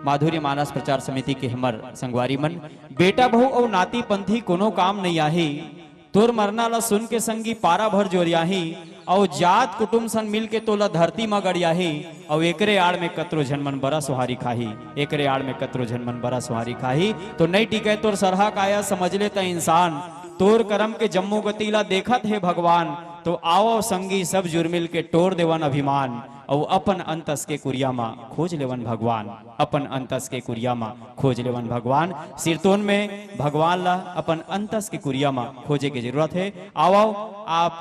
माधुर्य मानस प्रचार समिति के हमर संगवारी मन। बेटा बहु और नाती पंथी कोनो काम नहीं आही, तोर मरना ला सुन के संगी पारा भर जोरियाही, और जात कुटुंब सन मिल के तोला धरती में गड़ियाही, और एकरे आड़ में कतरो झनमन बरा सुहारी खाही, एकरे आड़ में कतरो झनमन बरा सुहारी खाही। तो नहीं टिके तोर सरहा काया समझ ले त इंसान, तोर करम के जम्मू गतीला देखत है भगवान। तो आओ संगी सब जुर्मिल के टोर देवन अभिमान, और अपन अंतस के कुरियामा खोज लेवन भगवान, अपन अंतस के कुरियामा खोज लेवन भगवान। सिरतोन में भगवान ला अपन अंतस के कुरियामा खोजे की जरूरत है। आओ आप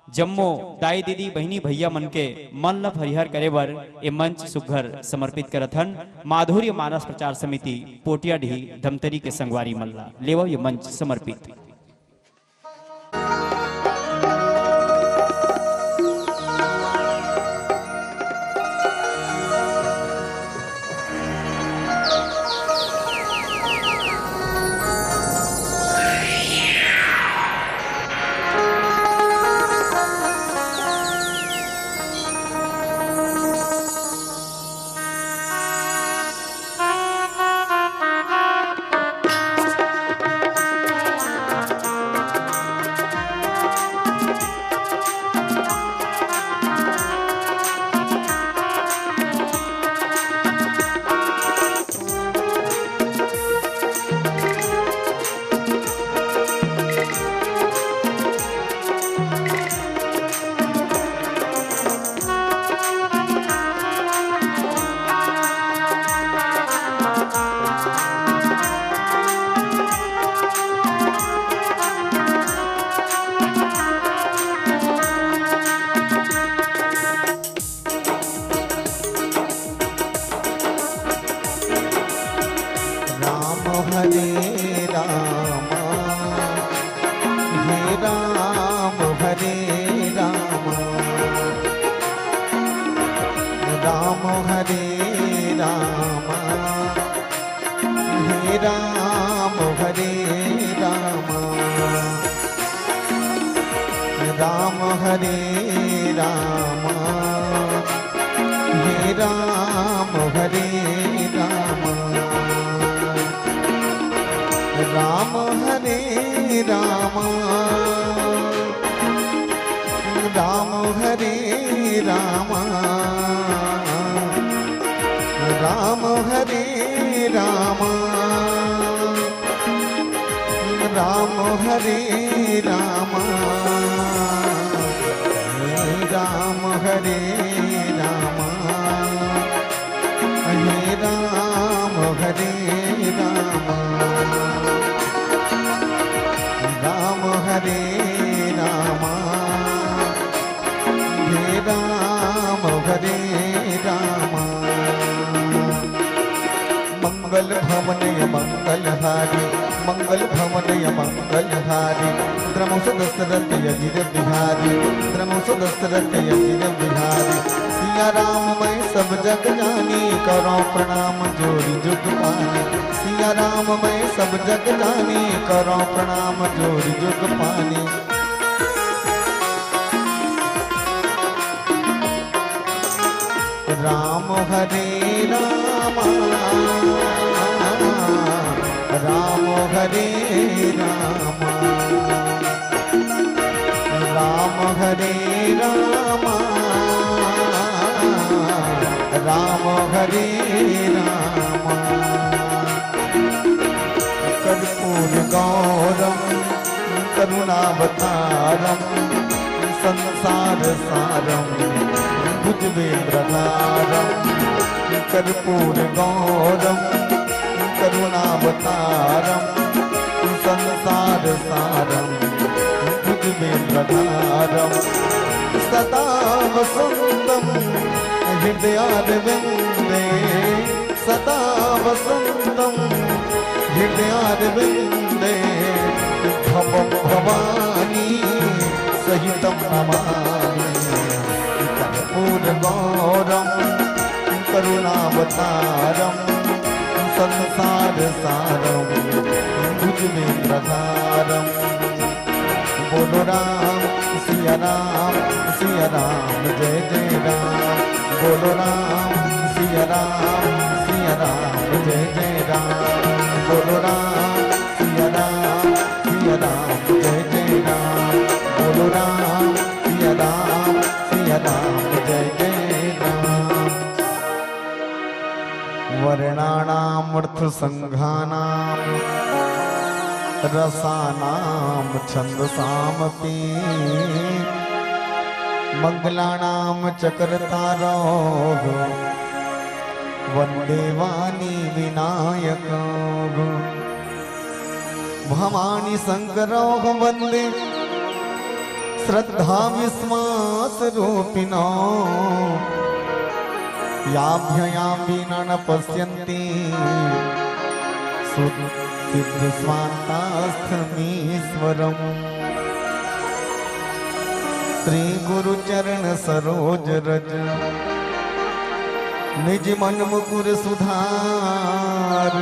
जम्मो दाई दीदी बहनी भैया मन के मन ला हरिहर करे बर ये मंच सुघर समर्पित करथन माधुर्य मानस प्रचार समिति पोटियाडीह धमतरी के संगवारी मन ला लेवो ये मंच समर्पित। मंगल भवनय मंगलहारी मंगल भवनय मंगलहारी द्रमुस दशरथ यजिर बिहारी द्रमुस दशरथ यजिर बिहारी। सिया राम मैं सब जग जानी करो प्रणाम जोड़ी जुग पानी। सिया राम मैं सब जग जानी करो प्रणाम जोड़ी जुग पानी। राम हरे राम राम हरे राम राम हरे राम राम हरे राम। कर्पूर गौरम करुणावतारम संसार सारम भुजगेन्द्रहारम। कर्पूर गौरम करुणावतारम संसार सारम भुजगेन्द्रहारम। सदा वसंतम हृदयारविंदे सदा वसंतम हृदयारविंदे। भवं भवानी सहितं नमामि। कर्पूर गौरम करुणावतारम संसार सारम भुजगेन्द्रहारम। बोलो राम सिया राम जय जय राम। बोलो राम सिया राम जय जय राम। बोलो राम सिया राम, सिया राम जय जय राम। बोलो राम सिया राम, सिया राम जय जय राम। वर्णानाम अर्थ संघानाम रसानाम छंदसामपि मंगलानाम चक्रतारोः वंदे वाणी विनायक। भवानी शंकरो वंदे श्रद्धा विश्वास रूपिणो याभ्ययां विना न पश्यन्ति सिद्ध स्वान्तास्थमीश्वरम्। श्री गुरु चरण सरोज रज निज मन मुकुर सुधार।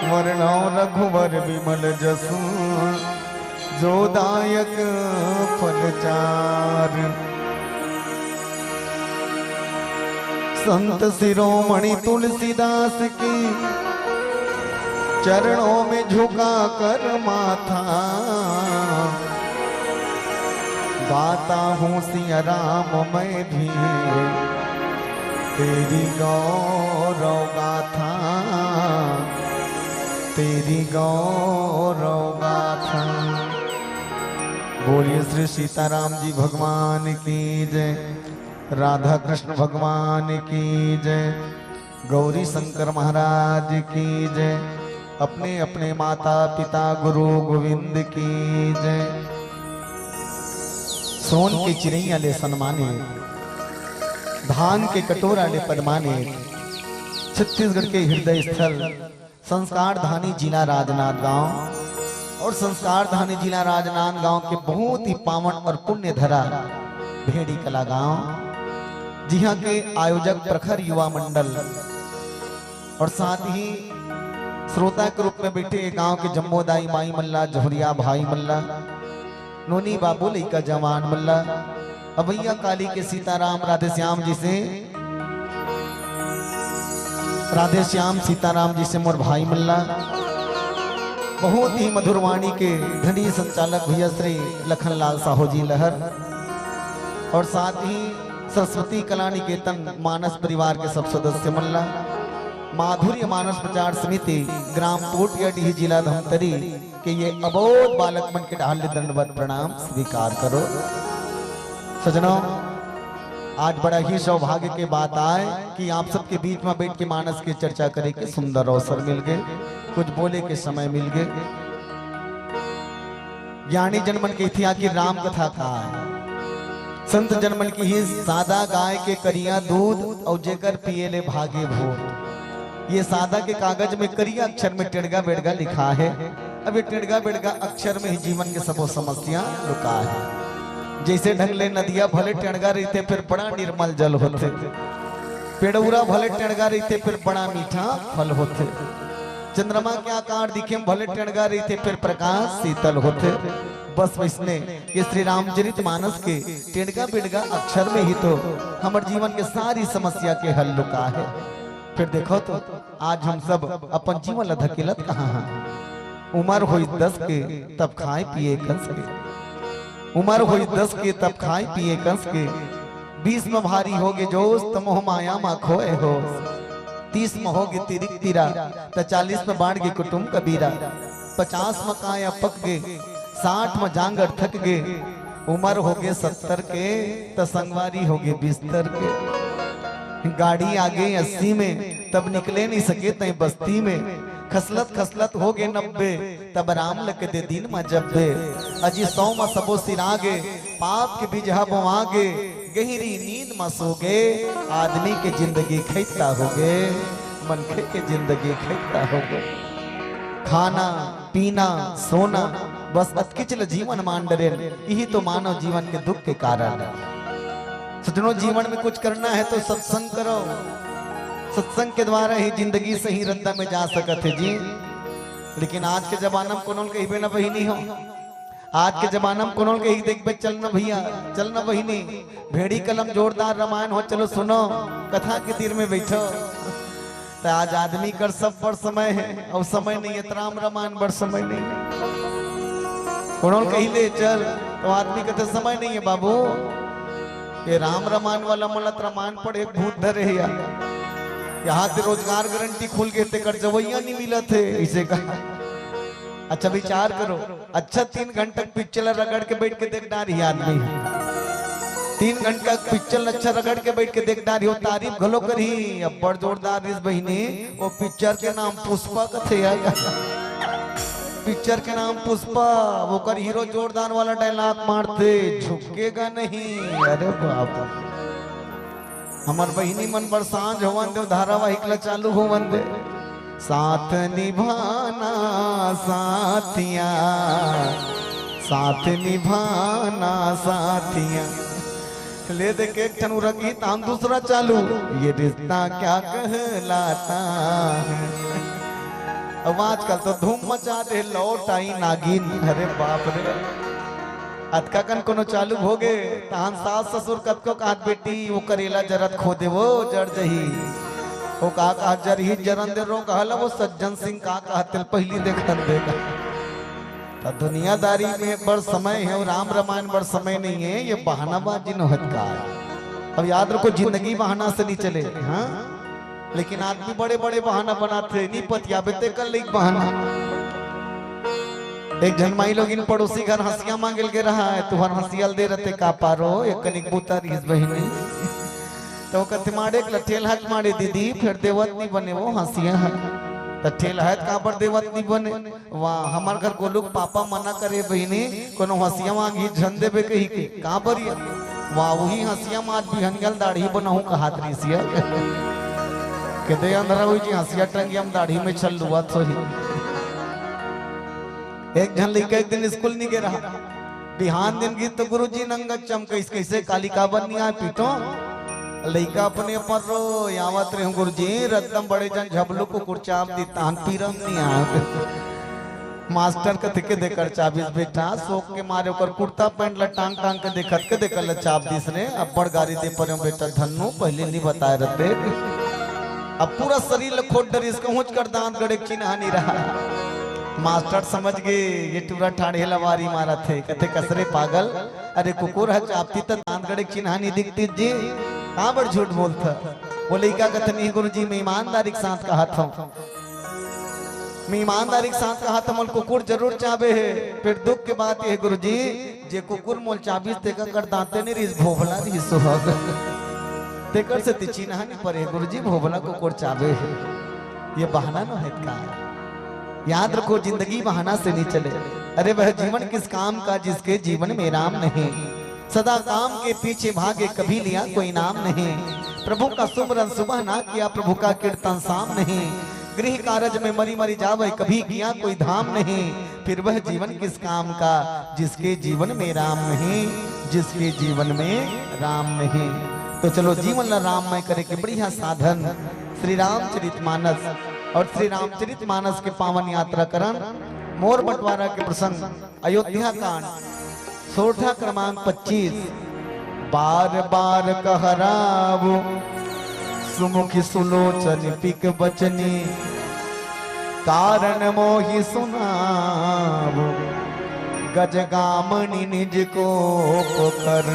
वर्णो रघुवर विमल जसु जो दायक फलचार। संत शिरोमणि तुलसीदास की चरणों में झुका कर माथा गाता हूँ सिया राम मैं भी तेरी गौरव गाथा, तेरी गौरव गाथा। बोलिए श्री सीताराम जी भगवान की जय, राधा कृष्ण भगवान की जय, गौरी शंकर महाराज की जय, अपने अपने माता पिता गुरु गोविंद की जय। सोन के चिड़ैया ले सन्माने, धान के कटोरा ले पदमाने। छत्तीसगढ़ के हृदय स्थल संस्कार धानी जिला राजनांद गांव और संस्कार धानी जिला राजनांद गांव के बहुत ही पावन और पुण्य धरा भेड़ी कला गांव, जिहां के आयोजक प्रखर युवा मंडल और साथ ही श्रोता के रूप में बैठे गांव के जम्मोदाई माई मल्ला, जोहरिया भाई मल्ला, नोनी बाबू लइका जवान मल्ला, अभैया काली के सीताराम राधे श्याम जी से, राधे श्याम सीताराम जी से मोर भाई मल्ला, बहुत ही मधुरवाणी के धनी संचालक भैया श्री लखनलाल साहू जी लहर और साथ ही सरस्वती कला निकेतन मानस परिवार के सब सदस्य मल्ला, माधुर्य मानस प्रचार समिति ग्राम पोटियाडीह जिला धमतरी के ये अबोध बालक मन के ढाल दंडवत प्रणाम स्वीकार करो। सजनों, आज बड़ा ही सौभाग्य के बात आए कि आप सबके बीच में बैठ के मानस की चर्चा करे के सुंदर अवसर मिल गए, कुछ बोले के समय मिल गए। ज्ञानी जनमन के इतिहास की राम कथा कहा है, संत जनमन की ही सादा गाय के करिया दूध और जेकर पिए ले भागे भोर। ये सादा के कागज में करिया अक्षर में टेढ़गा बेड़गा लिखा है। अब ये टेढ़गा बेड़गा अक्षर में ही जीवन के सबो समस्या लुका है। जैसे ढंग ले नदिया भले टेढ़गा रहते फिर बड़ा निर्मल जल होते, पेड़ौरा भले टेढ़गा रहते फिर बड़ा मीठा फल होते, चंद्रमा के आकार दिखे भले टेढ़गा रहते फिर प्रकाश शीतल होते। बस वैसने ये श्री रामचरित मानस के टेढ़गा बेड़गा अक्षर में ही तो हमारे जीवन के सारी समस्या के हल लुका है। फिर देखो तो आज हम सब अपन जीवन ला धकेलत कहाँ हैं। उम्र हुई 10 के तब खाए पिए कंस के, उम्र हुई 10 के तब खाए पिए कंस के, 20 में भारी होगे जोश तमोह माया मा खोए हो, 30 में होगे तिरिक तिरा त 40 में बाढ़ गे कुटुंब कबीरा, 50 में काया पक गे, 60 में जांगर थक गे, उम्र होगे 70 के त संगवारी होगे बिस्तर के। गाड़ी आगे 80 में तब निकले नहीं सके तय बस्ती में, खसलत खसलत हो गए 90 तब राम लग दे दिन में जब दे, अजी 100 में सबो सिरागे, पाप के बिजहा बोआगे, गहरी नींद में सोगे, आदमी के जिंदगी खैता होगे, मनखे के जिंदगी खैता होगे। खाना पीना सोना बस अतकिचल जीवन मान डरे, यही तो मानव जीवन के दुख के कारण है। सजनों, जीवन में कुछ करना है तो सत्संग करो, सत्संग के द्वारा ही जिंदगी सही रद्दा में जा सकते जी। लेकिन आज के जमाना में कोनो कही ना बहिनी हो, आज के जमाना में कोनो कही देख चलना भैया चलना बहिनी, भेड़ी कलम जोरदार रामायण हो चलो सुनो, कथा के तीर में बैठो। तो आज आदमी कर सब बड़ समय है और समय नहीं है तो राम रामायण बड़ समय नहीं है। कौन कही ले चल तो आदमी कहते समय नहीं है बाबू। ये राम रामायण वाला मलत रामायण पढ़े भूत धरे है यहाँ से रोजगार गारंटी खुल गए थे कर जवैया नहीं मिला थे इसे कहा। अच्छा विचार करो, अच्छा 3 घंटा पिक्चर रगड़ के बैठ के देखना रही आदमी 3 घंटा पिक्चर अच्छा रगड़ के बैठ के देखना रही हो तारीफ घलो करी अब बड़ जोरदार इस बहिनी। वो पिक्चर के नाम पुष्पा कथे पिक्चर के नाम पुष्पा वो कर हीरो जोरदार वाला डायलॉग मारते झुकेगा नहीं। अरे बाप हमार बहिनी मन पर सांझ होवन दे धारावाहिक ला चालू होवन दे साथ निभाना साथिया साथ निभाना साथिया ले दे के टनुरा गीत हम दूसरा चालू ये रिश्ता क्या कहलाता है। अब आजकल तो धूम मचा दे लौट आई नागिन। अरे बाप रे अतका कन कोनो चालू हो गए तहन सास ससुर कतको कहत बेटी वो करेला जरत खो दे वो जड़ जही वो कहा जरही जरन दे रो कहला वो सज्जन सिंह का कहते पहली देखन देगा। तो दुनियादारी में बड़ समय है और राम रामायण बड़ समय नहीं है। ये बहानाबाजी नोहत का अब याद रखो जिंदगी बहाना से नहीं चले। हाँ लेकिन आदमी बड़े बड़े बहाना बनाते नहीं पतिया बेते कर ले बहाना। एक जनमाई लोग इन पड़ोसी घर हंसिया मांगल के रहा है तुहर हंसियल दे रहते का पारो एक कनिक बूता रिस बहिनी तो कहते मारे ठेल हाथ मारे दीदी फिर देवत नहीं बने वो हंसिया है तो ठेल हाथ का पर देवत नहीं बने वहाँ हमार घर को लोग पापा मना करे बहिनी कोनो हंसिया मांगी झन देवे कही के कहाँ पर वहाँ वही हंसिया मार भी हंगल दाढ़ी बनाऊ कहा रिसिया कहते अंदर हुई जी हंसिया टंगी हम दाढ़ी में छल लुआ तो ही। एक जन लड़का एक दिन स्कूल नहीं गया रहा बिहान दिन गीत तो गुरुजी नंगत चमके कैसे कालिका बन आए पीटो लड़का अपने पर रो यावत रहे गुरुजी रत्तम बड़े जन झबलू को कुर्चाप दी तान पीरम नहीं आए मास्टर कथे के देकर चाबीस बेटा सोक के मारे ओकर कुर्ता पैंट ला टांग टांग के देखत के देखल चाप दिस ने अब बड़ गाड़ी दे पर बेटा धन्नो पहले नहीं बताए रहते अब पूरा शरीर लखोट डर इसको हुच कर दांत गड़े चिन्हा नहीं रहा। मास्टर समझ गए ये टूरा ठाड़े लवारी मारा थे कहते कसरे पागल अरे कुकुर है चापती तो दांत गड़े चिन्हा नहीं दिखती जी कहाँ बड़ झूठ बोलता बोले क्या कहते नहीं गुरुजी मैं ईमानदारी के साथ कहा था मैं ईमानदारी के साथ कहा था मोल कुकुर जरूर चाबे है फिर दुख के बात ये गुरुजी जे कुकुर मोल चाबीस तेका कर दांते नहीं रिस भोभला रिस सुहाग तेकर से चिन्हा नहीं पड़े गुरुजी भोभला कुकुर चाबे है। ये बहाना न है का याद रखो जिंदगी बहाना से नहीं चले। अरे वह जीवन किस काम का जिसके जीवन में राम नहीं सदा काम के पीछे भागे कभी लिया कोई नाम नहीं प्रभु का सुमरन सुबह ना किया प्रभु का कीर्तन शाम नहीं गृह कार्य में मरी मरी जावे कभी किया कोई धाम नहीं फिर वह जीवन किस काम का जिसके जीवन में राम नहीं जिसके जीवन में राम नहीं। तो चलो जीवन ला राममय करे के बढ़िया साधन श्री रामचरितमानस और श्री रामचरितमानस के पावन यात्रा करण मोर बंटवारा के प्रसंग अयोध्या कांड सोठा क्रमांक 25 बार बार कहराव सुमुखी सुलोचन पिक बचनी कारण मोहि सुनाव गजगामणि निज को पोकर।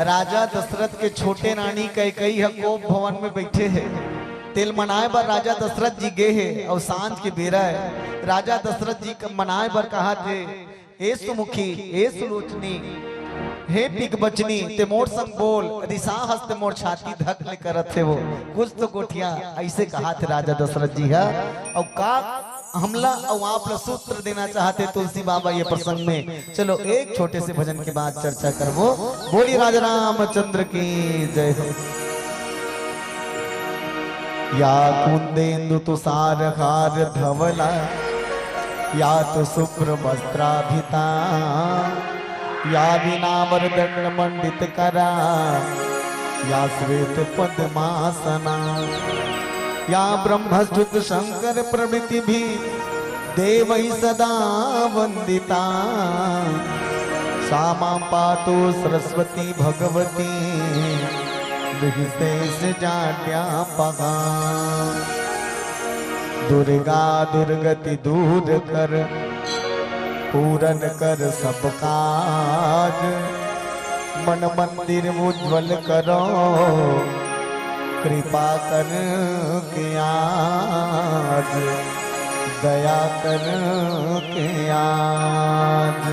राजा दशरथ के छोटे रानी कैकेयी कोप भवन में बैठे हैं तिल मनाए बर राजा दशरथ जी गए हैं और सांझ के बेरा है राजा दशरथ जी मनाए बर कहा थे ए सुमुखी ए सुलोचनी हे पिक बचनी ते मोर संग बोल रिसा हस्त मोर छाती धक ले करत थे वो कुछ तो गोठिया ऐसे कहा थे राजा दशरथ जी है और का हमला और आप सूत्र देना चाहते तुलसी बाबा ये प्रसंग में। चलो एक छोटे से भजन के बाद चर्चा करबो। बोली राजा रामचंद्र की जय हो। या कुंदेन्दु तुषार हार धवला या तो शुभ्र वस्त्राभिता या विनावर दंड मंडित करा या श्वेत पद्मासना या ब्रह्मस्तुत शंकर प्रभृति भी देवै सदा वंदिता सा मां पातु सरस्वती भगवती विशेष जाट्या पगा दुर्गा दुर्गति दूर कर पूरन कर सब काज मन मंदिर उज्ज्वल करो कृपा कर के आज दया कर के आज।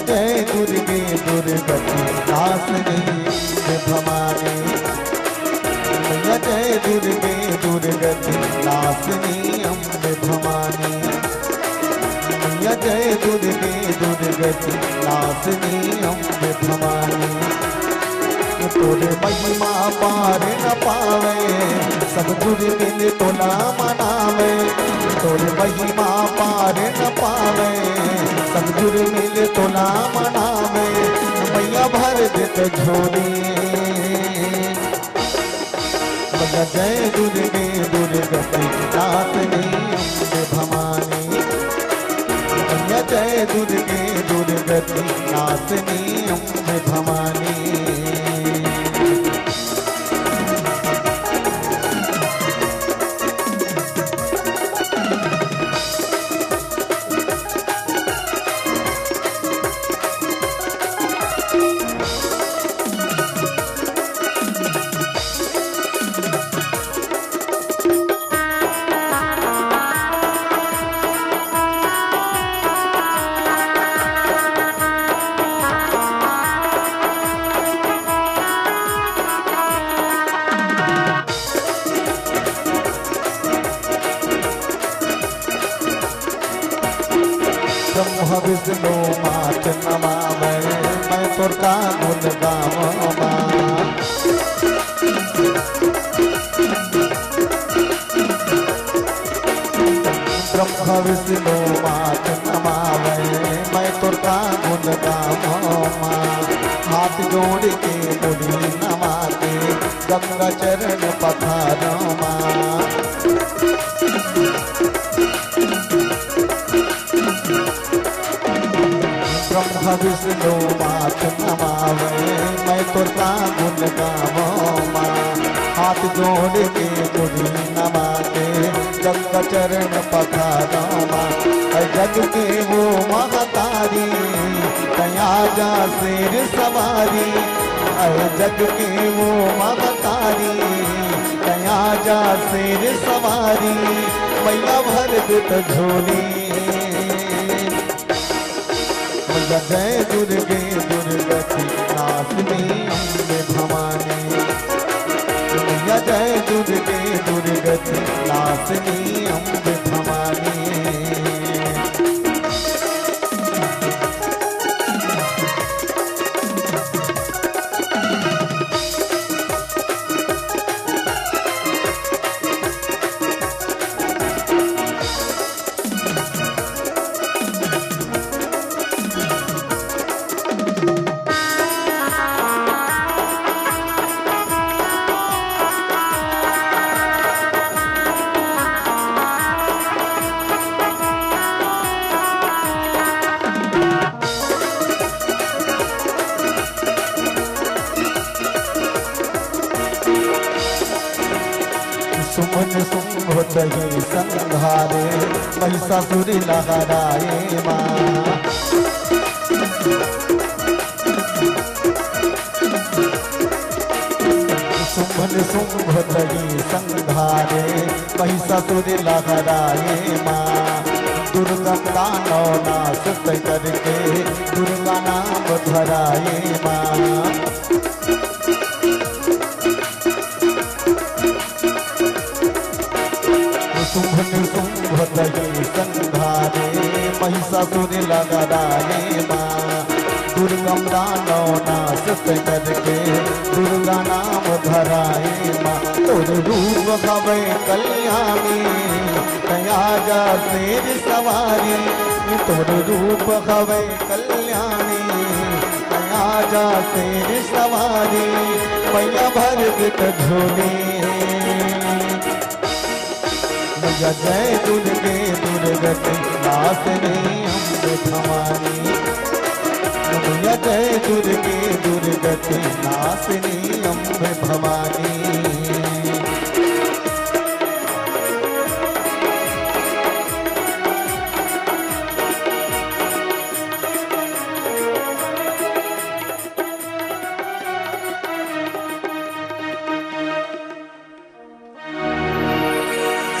जय दुर्गे दुर्गति नाशनी भवानी जय दुर्गे दुर्गति नाशनी अम्बे भवानी जय दुर्गे दुर्गति नाशनी अम्बे भवानी तोरे महिमा पार न पावे सब दुर्गे तोला मनावे तोरे महिमा पार न पावे सब दुर्गे तोला मनावे मैया भर देत झोली मैया जय दुर्गे दुर्गति नाशनी अम्बे भवानी मैया जय दुर्गे दुर्गति नाशनी अम्बे भवानी। ब्रह्म विष्णु मात नमावे मैं तोर का गुण गावा ब्रह्म विष्णु मात नमावे मैं तोर का गुण गावा हाथ जोड़ के मुड़ी नमाते गंगा चरण पखारमा ब्रह्म विष्णु मात नमावे मैं तोर का गुण गावा हाथ जोड़ के मुड़ी नमाते गंगा चरण पखारमा जग के वो महतारी कया जा शेर सवारी जग के वो महतारी कया जा शेर सवारी मैया भर देत झोली जय दुर्गे दुर्गति नाशनी अम्बे भवानी जय दुर्गे दुर्गति नाशनी अम्बे भवानी। सुमन सुंभ दही संघारे महिषासुर लहराए माँ सुमन सुंभ दही संघारे महिषासुर लहराए माँ दुर्गा का नौ नाश करके दुर्गा नाम धराए माँ शुंभन शुंभ दही संघारे महिषासुर लहराए माँ दुर्गम दानव नाश करके दुर्गा नाम धराए माँ तोर रूप भवे कल्याणी आजा शेर सवारी तोर रूप हवे कल्याणी आजा शेर सवारी मैया भर दित झोली मैया जय दुर्गे दुर्गति नासनी अम्बे भवानी मैया जय दुर्गे दुर्गति नासनी अम्बे भवानी।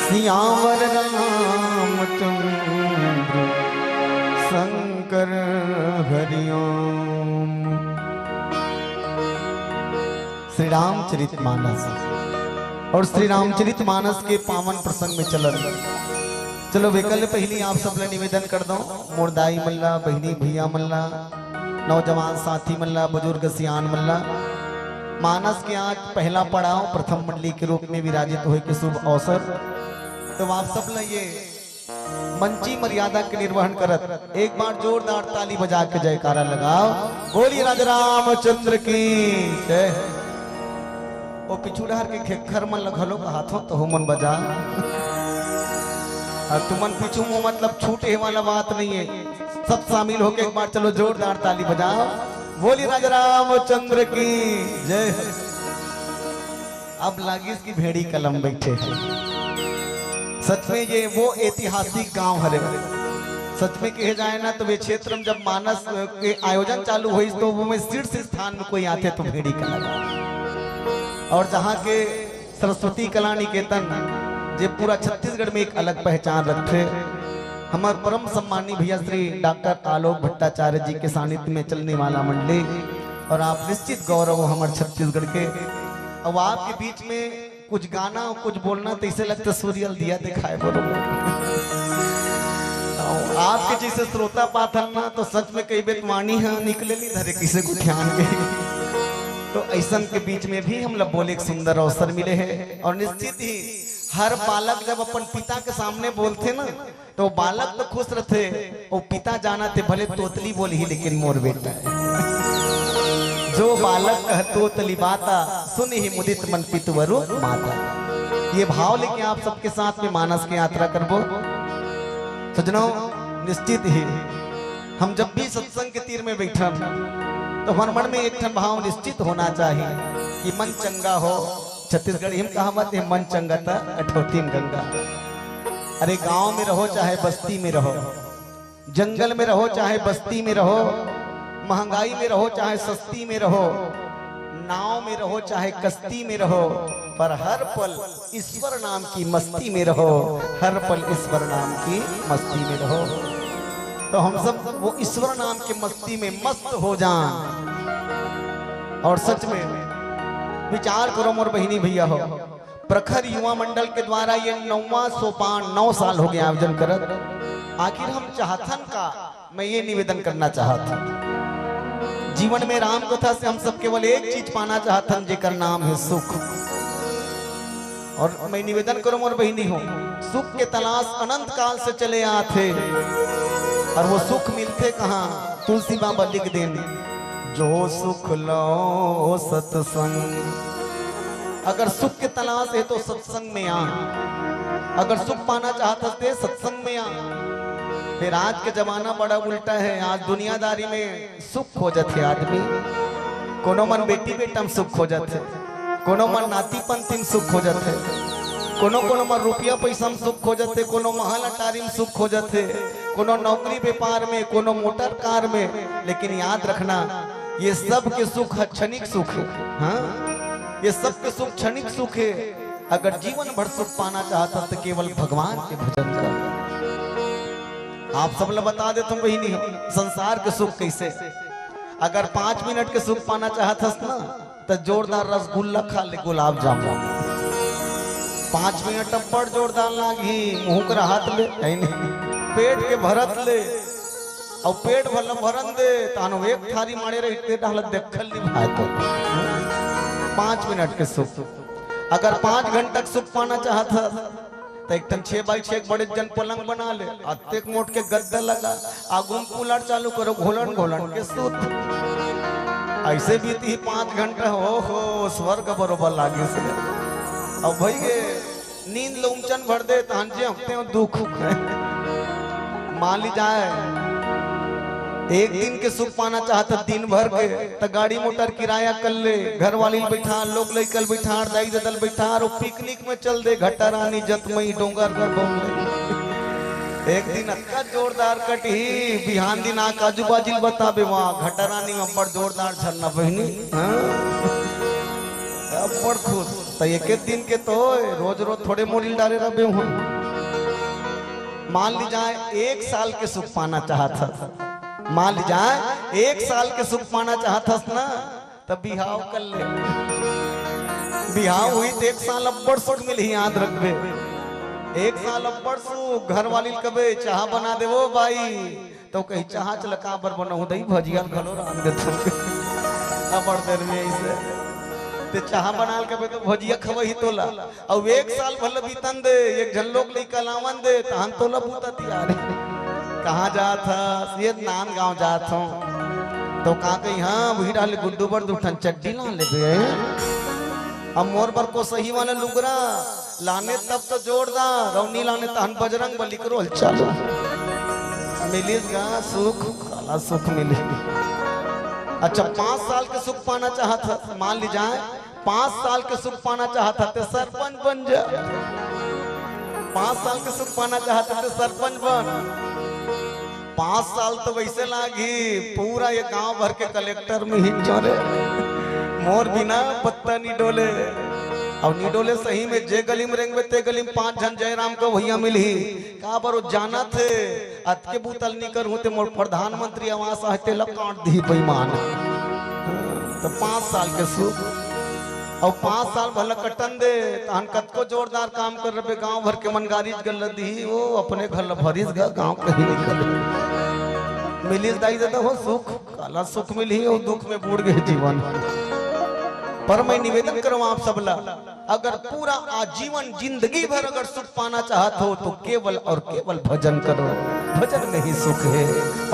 सियावर रामचंद्र शंकर हरिओम। श्री रामचरितमानस और श्री रामचरितमानस के पावन प्रसंग में चलो विकल्प पहली आप सब ले निवेदन कर दो मोरदाई मल्ला बहनी भैया मल्ला नौजवान साथी मल्ला बुजुर्ग सियान मल्ला मानस के आज पहला पड़ाव प्रथम मंडली के रूप में विराजित हुए के शुभ अवसर। तो आप सब ने ये मंची मर्यादा के निर्वहन करत एक बार जोरदार ताली बजा के जयकारा लगाओ बोलिए राजा रामचंद्र की जय। वो पिछुड़ार के खेखर मन लगलो हाथों तो हो मन बजा और तुमन पीछू मुंह मतलब छूटे वाला बात नहीं है सब शामिल होके एक बार चलो जोरदार ताली बजाओ बोलिए राजा रामचंद्र की जय। अब लागी इसकी भेड़ी कलम बैठे सच में ये वो ऐतिहासिक गांव हरे सच में कहे जाए ना तो वे क्षेत्र में जब मानस के आयोजन चालू हुई तो वो में शीर्ष स्थान में कोई आते तो भेड़ी कला और जहाँ के सरस्वती कला निकेतन जे पूरा छत्तीसगढ़ में एक अलग पहचान रखे हमारे परम सम्मानी भैया श्री डॉक्टर आलोक भट्टाचार्य जी के सानिध्य में चलने वाला मंडली और आप निश्चित गौरव हो हमारे छत्तीसगढ़ के। अब आपके बीच में कुछ गाना और कुछ बोलना तो इसे लगता सूर्यल दिया दिखाए बोलो आपके जैसे श्रोता पाथन ना तो सच में कई बेत वाणी है निकले नहीं धरे किसी को ध्यान के तो ऐसा के बीच में भी हम लोग बोले एक सुंदर अवसर मिले हैं और निश्चित ही हर बालक जब अपन पिता के सामने बोलते ना तो बालक तो खुश रहते और पिता जाना थे भले तोतली बोली ही लेकिन मोर बेटा है जो बालक कहतो तली बाता सुन ही मुदित मन पितवरु माता। ये भाव लेके आप सबके साथ में मानस की यात्रा करबो सजनों निश्चित ही हम जब भी सत्संग के तीर में बैठा तो हमारे मन में एक भाव निश्चित होना चाहिए कि मन चंगा हो। छत्तीसगढ़ी हम कहावत है मन चंगा था अठोटी गंगा। अरे गांव में रहो चाहे बस्ती में रहो जंगल में रहो चाहे बस्ती में रहो महंगाई में रहो चाहे सस्ती में रहो नाव में रहो चाहे कश्ती में रहो पर हर पल ईश्वर नाम की मस्ती में रहो हर पल ईश्वर नाम की मस्ती में रहो। तो हम सब वो ईश्वर नाम की मस्ती में मस्त हो जाएं और सच में विचार करो मोर बहिनी भैया हो प्रखर युवा मंडल के द्वारा ये 9वां सोपान 9 साल हो गया आयोजन करत। आखिर हम चाहतन का मैं ये निवेदन करना चाहता जीवन में राम कथा से हम सब केवल एक चीज पाना चाहते हैं जेकर नाम है सुख। और मैं निवेदन करूं मोर बहिनी हो सुख के तलाश अनंत काल से चले आते और वो सुख मिलते कहाँ तुलसी बाबा लिख देन जो सुख लो सत्संग। अगर सुख के तलाश है तो सत्संग में आ अगर सुख पाना चाहते थे सत्संग में आ। फिर आज के जमाना बड़ा उल्टा है आज दुनियादारी में सुख खोजत है आदमी कोनो मन बेटी बेटा में सुख खोजत है कोनो मन नाती पंथी में सुख खोजत है कोनो मन रुपया पैसा में सुख खोजत है कोनो महल अटारी में सुख खोजत है कोनो नौकरी व्यापार में कोनो मोटर कार में। लेकिन याद रखना ये सब के सुख क्षणिक सुख है। हाँ ये सब के सुख क्षणिक सुख है। अगर जीवन भर सुख पाना चाहता तो केवल भगवान के भजन कर। आप सब लोग बता दे तुम वही नहीं हो संसार के सुख कैसे। अगर 5 मिनट के सुख पाना चाहता ना तो जोरदार रसगुल्ला खा ले गुलाब जामुन 5 मिनट अब बड़ जोरदार लागी मुंह कर हाथ ले नहीं पेट के भरत ले और पेट भर भरन दे तानो एक थारी मारे रहते डाल देखल नहीं भाई तो 5 मिनट के सुख। अगर 5 घंटा सुख पाना चाहता तो एक 6x6 बड़े जन पलंग बना ले, अत्येक मोट के गद्दा लगा, आगुम कूलर चालू करो, घोलन घोलन के सूत। ऐसे बीती ही 5 घंटा, हो स्वर्ग बरोबर लागे से। अब भाई के नींद लोमचन भर दे तांजे हफ्ते में दुख मान ली जाए। एक दिन के सुख पाना चाहता दिन भर के तो गाड़ी मोटर किराया कर ले, घर वाली बैठा, लोग लइकल बैठा, दाई ददल बैठा, और पिकनिक में चल दे घटा रानी जतमई डोंगर कर बोले। एक दिन अक्का जोरदार कटी, बिहान दिन आ काजू बाजिल बताबे वहाँ घटा रानी में बड़ जोरदार झरना बहनी बड़ खुश। तो एक दिन के तो रोज रोज थोड़े मोरिल डाले रहे हूँ। मान ली जाए 1 साल के सुख पाना चाहता, मान ली जाए 1 साल के सुख पाना चाहता ना, तब बिहाव कर ले। बिहाव हुई तो 1 साल अब्बड़ सुख मिली, याद रखबे। 1 साल अब्बड़ सुख, घर वाली कबे चाह बना दे वो भाई, तो कहीं चाह चल काबर बनाऊ दई भजिया घलो रान दे तो अब्बड़ देर में ऐसे ते चाह बनाल कबे तो भजिया खवही तोला। और 1 साल भल बीतन दे, एक झन लोग लइका लावन दे तहन तोला पूता तैयार। कहाँ जात था? ये नान गांव जात हूँ। तो कहाँ कहीं हाँ वही डाले गुड्डू बर दुठन चड्डी ला ले बे। अब मोर बर को सही वाला लुगरा लाने तब तो जोरदार, रौनी लाने तहन बजरंग बली करो चलो मिलिस गा सुख, काला सुख मिली। अच्छा 5 साल के सुख पाना चाहता, मान ली जाए 5 साल के सुख पाना चाहता तो सरपंच बन जा। 5 साल के सुख पाना चाहता तो सरपंच बन। 5 साल तो वैसे लागी पूरा ये गांव भर के कलेक्टर में ही चले, मोर बिना पत्ता नहीं डोले। और नहीं डोले सही में, जे गली में रेंगे ते गली में 5 जन जयराम को भैया मिली। कहा पर जाना थे अत के बूतल नहीं कर हूं ते मोर प्रधानमंत्री आवास आते लकाट दी बेईमान। तो 5 साल के सुख और 5 साल भला कटन दे तहन कतको जोरदार काम कर रहे गांव भर के मन गारिज गल दी, वो अपने घर भरिस गा गांव कहीं नहीं कर मिलिस दाई देता हो सुख, काला सुख मिली और दुख में बूढ़ गए जीवन। पर मैं निवेदन करूं आप सबला, अगर पूरा आजीवन जिंदगी भर अगर सुख पाना चाहते हो तो केवल और केवल भजन करो। भजन में ही सुख है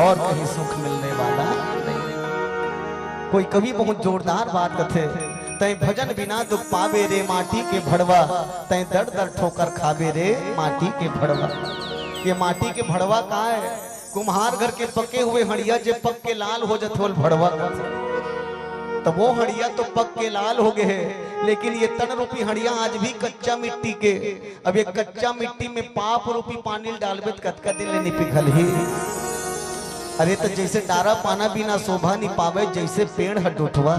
और कहीं सुख मिलने वाला नहीं। कोई कवि बहुत जोरदार बात कथे, तय भजन बिना दुख पावे रे माटी के भड़वा, तय दर दर ठोकर खावे रे माटी के भड़वा। ये माटी के भड़वा का है? कुम्हार घर के पके हुए हड़िया जे पक के लाल हो जाते भड़वा, तो वो हड़िया तो पक के लाल हो गए हैं, लेकिन ये तन रूपी हड़िया आज भी कच्चा मिट्टी के। अब ये कच्चा मिट्टी में पाप रूपी पानी डालबे कतका दिन नहीं पिघल ही। अरे तो जैसे डारा पाना बिना शोभा नहीं पावे, जैसे पेड़ हट उठवा।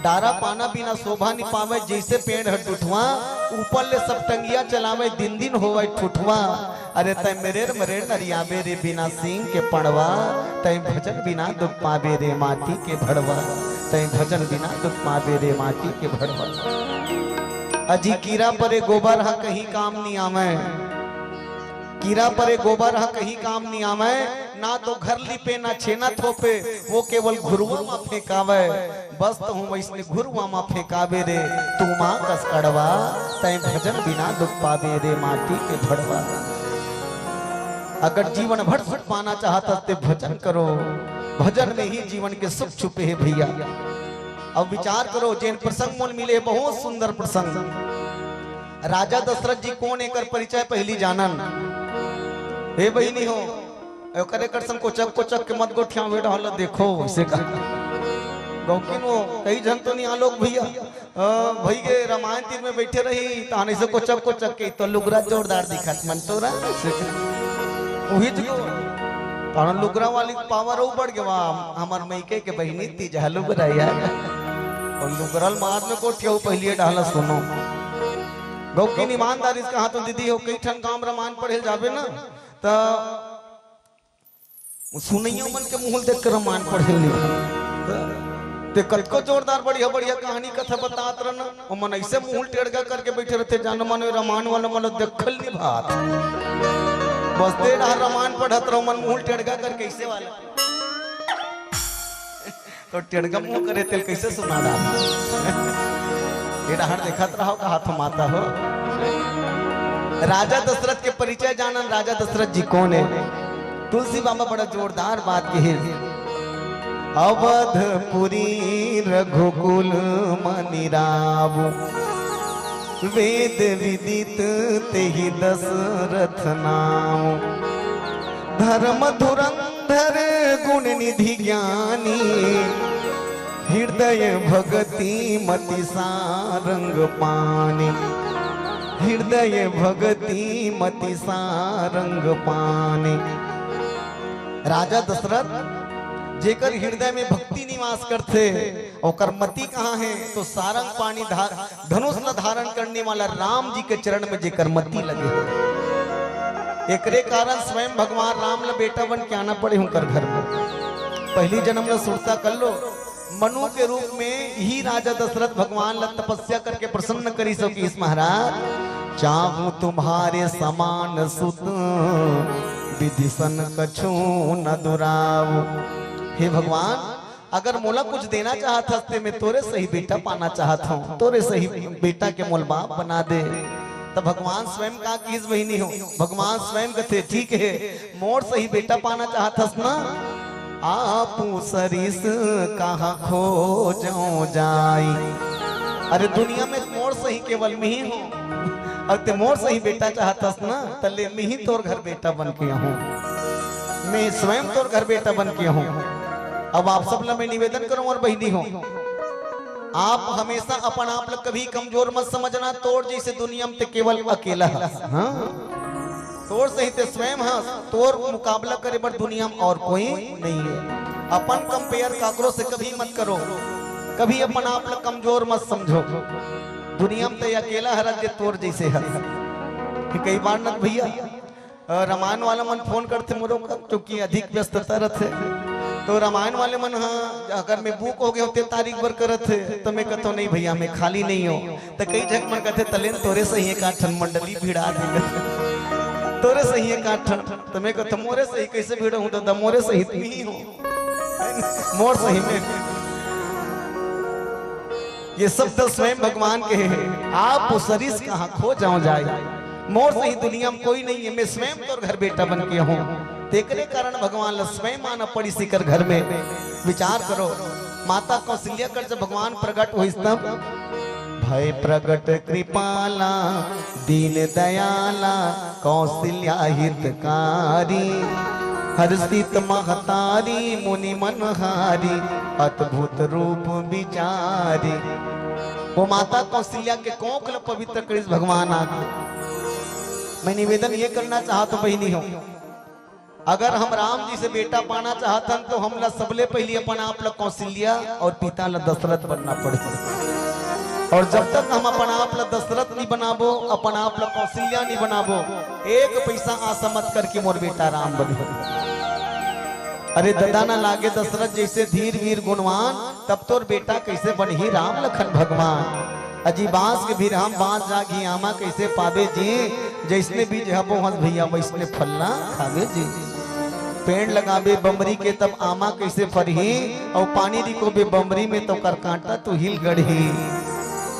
डारा पाना बिना शोभा नहीं पावे, जैसे पेड़ हट उठवा। ऊपर ले सब टंगिया चलावे, दिन दिन होवे ठुठवा। अरे तय मेरे नरियाबे रे बिना सिंह के पड़वा, तय भजन बिना दुख पावे रे माटी के भड़वा, तय भजन बिना दुख पावे रे माटी के भड़वा। अजी कीड़ा परे गोबर हा कहीं काम नहीं आवे, कीड़ा परे गोबर हा कहीं काम नहीं आवे। ना तो घर लिपे ना छेना थोपे, वो केवल घुरुआ में फेंकावे। बस तो हूँ वैसने घुरुआ में फेंकावे रे तू माँ कस कड़वा, तय भजन बिना दुख पावे रे माटी के भड़वा। अगर जीवन भर सुख पाना चाहता तो भजन करो, भजन में ही जीवन के सुख छुपे हैं भैया। अब विचार करो, जैन प्रसंग मन मिले बहुत सुंदर प्रसंग। राजा दशरथ जी कौन एक परिचय पहली जानन। हे बहनी हो करे करसन कोचक कोचक के मत गोठिया बेटा हल देखो से का गौकिन वो कई जन तो नहीं आलोक भैया भई के रामायण तीर में बैठे रही ताने से कोचक कोचक के तो लुगरा जोरदार दिखत मन तो रा वही जो तान लुगरा वाली पावर ओ बढ़ गवा। हमर मैके के बहनी ती जहलु बराया और लुगरल मार में कोठिया पहले डाला सुनो गौकिन ईमानदारी से कहा तो दीदी हो कई ठन काम रामायण पढ़े जाबे ना तो सुनैया मन के मुंह देख कर रामायण पढ़े ते कतको जोरदार बढ़िया बढ़िया कहानी कथा बतात रहना और मन ऐसे मुंह टेढ़गा करके बैठे रहते जान मन रामायण वाला मन देखल नहीं बात बस दे रामायण पढ़त रहो मन मुंह टेढ़गा करके ऐसे वाला तो टेढ़गा मुंह करे तेल कैसे सुना रहा ये डहार देखत रहो का हाथ माता हो राजा दशरथ के परिचय जानन, राजा दशरथ जी कौन है? तुलसी बाबा बड़ा जोरदार बात कहे, अवधपुरी रघुकुल मनि राव, वेद विदित तेहि दशरथ नाम, धर्म धुरंधर गुण निधि ज्ञानी, हृदय भगति मति सारंग पानी, हृदय भगति मति सारंग पानी। राजा दशरथ जेकर हृदय में भक्ति निवास करते और मति कहाँ है? तो सारंग पानी धनुष न धारण करने वाला राम जी के चरण में जेकर मति लगे। एकरे कारण स्वयं भगवान राम ल बेटा बन के आना पड़े हुकर घर में। पहली जन्म न सुरता कर लो, मनु के रूप में ही राजा दशरथ भगवान ल तपस्या करके प्रसन्न करी सो कि इस महाराज चाहूं तुम्हारे समान सुत, विधिसन कछु न दुराव। हे भगवान, अगर मोला कुछ देना चाहत हस्ते में तोरे सही बेटा पाना चाहत हूँ, तोरे सही बेटा के मोल बाप बना दे। तो भगवान स्वयं का किस बहिनी हो? भगवान स्वयं कहते ठीक है, मोर सही बेटा पाना चाहत हस ना, आपू सरिस कहाँ खो जाऊं जाई। अरे दुनिया में मोर सही केवल मैं ही हूँ, और ते मोर सही बेटा चाहतस ना, तले मैं ही तोर घर बेटा बन के हूँ, मैं स्वयं तोर घर बेटा बन के हूँ। अब आप सब ला मैं निवेदन करूं और बहिनी हूँ, आप हमेशा अपन आप लोग कभी कमजोर मत समझना। तोर जैसे दुनिया में केवल अकेला है, हाँ? तोर सही ते स्वयं है, तोर मुकाबला करे बर दुनिया में और कोई नहीं है। अपन कंपेयर काकरो से कभी मत करो, कभी अपन आप लोग कमजोर मत समझो। दुनिया में तो अकेला हर जे तोर जैसे है। कई बार न भैया रामायण वाला मन फोन करते मोरो, क्योंकि अधिक व्यस्तता रहते, तो रामायण वाले मन हाँ अगर मैं बुक हो गए होते तारीख भर करत थे, तो मैं कहता नहीं भैया मैं खाली नहीं हो। तो कई जग मन कहते तलेन तोरे सही है काठन मंडली भिड़ा देंगे, तोरे सही है काठन। तो मैं कहता मोरे सही कैसे भिड़ा हूँ? तो मोरे सही तुम ही हो, मोर सही में। ये सब तो स्वयं भगवान के हैं। आप सरिस कहाँ खो जाओ जाए, मोर सही दुनिया में कोई नहीं है, मैं स्वयं तोर घर बेटा बन के हूँ। तेकरे कारण भगवान स्वयं आना पड़ी सिकर घर में। विचार करो, माता कौशल्या कर जब भगवान प्रकट हुई तब भय प्रकट कृपाला दीन दयाला कौशल्या हितकारी, हर्षित महतारी मुनि मनहारी अद्भुत रूप विचारी। वो माता कौशल्या के कोंखल पवित्र कृष्ण भगवान आगे। मैं निवेदन ये करना चाहता हूँ बहिनी हो, अगर हम राम जी से बेटा पाना चाहतन तो हम ला सबले पहले अपन आप ला कौशल्या और पिता ला दशरथ बनना पड़े। और जब तक हम अपन आप ला दशरथ नहीं बनाबो, अपन आप ला कौशल्या नहीं बनाबो, एक पैसा आशा मत करके मोर बेटा राम बने। अरे ददा ना लागे दशरथ जैसे धीर वीर गुणवान, तब तोर बेटा कैसे बन ही राम लखन भगवान। अजी बांस के भी राम बांस जागी आमा कैसे पावे जी, जैसने बीज हबो हंस भैया वैसने फलना खावे जी। पेड़ लगाबे बमरी के तब आमा कैसे फरही, और पानी रिकोबे बमरी में तो कर कांटा तो हिल गढ़ी।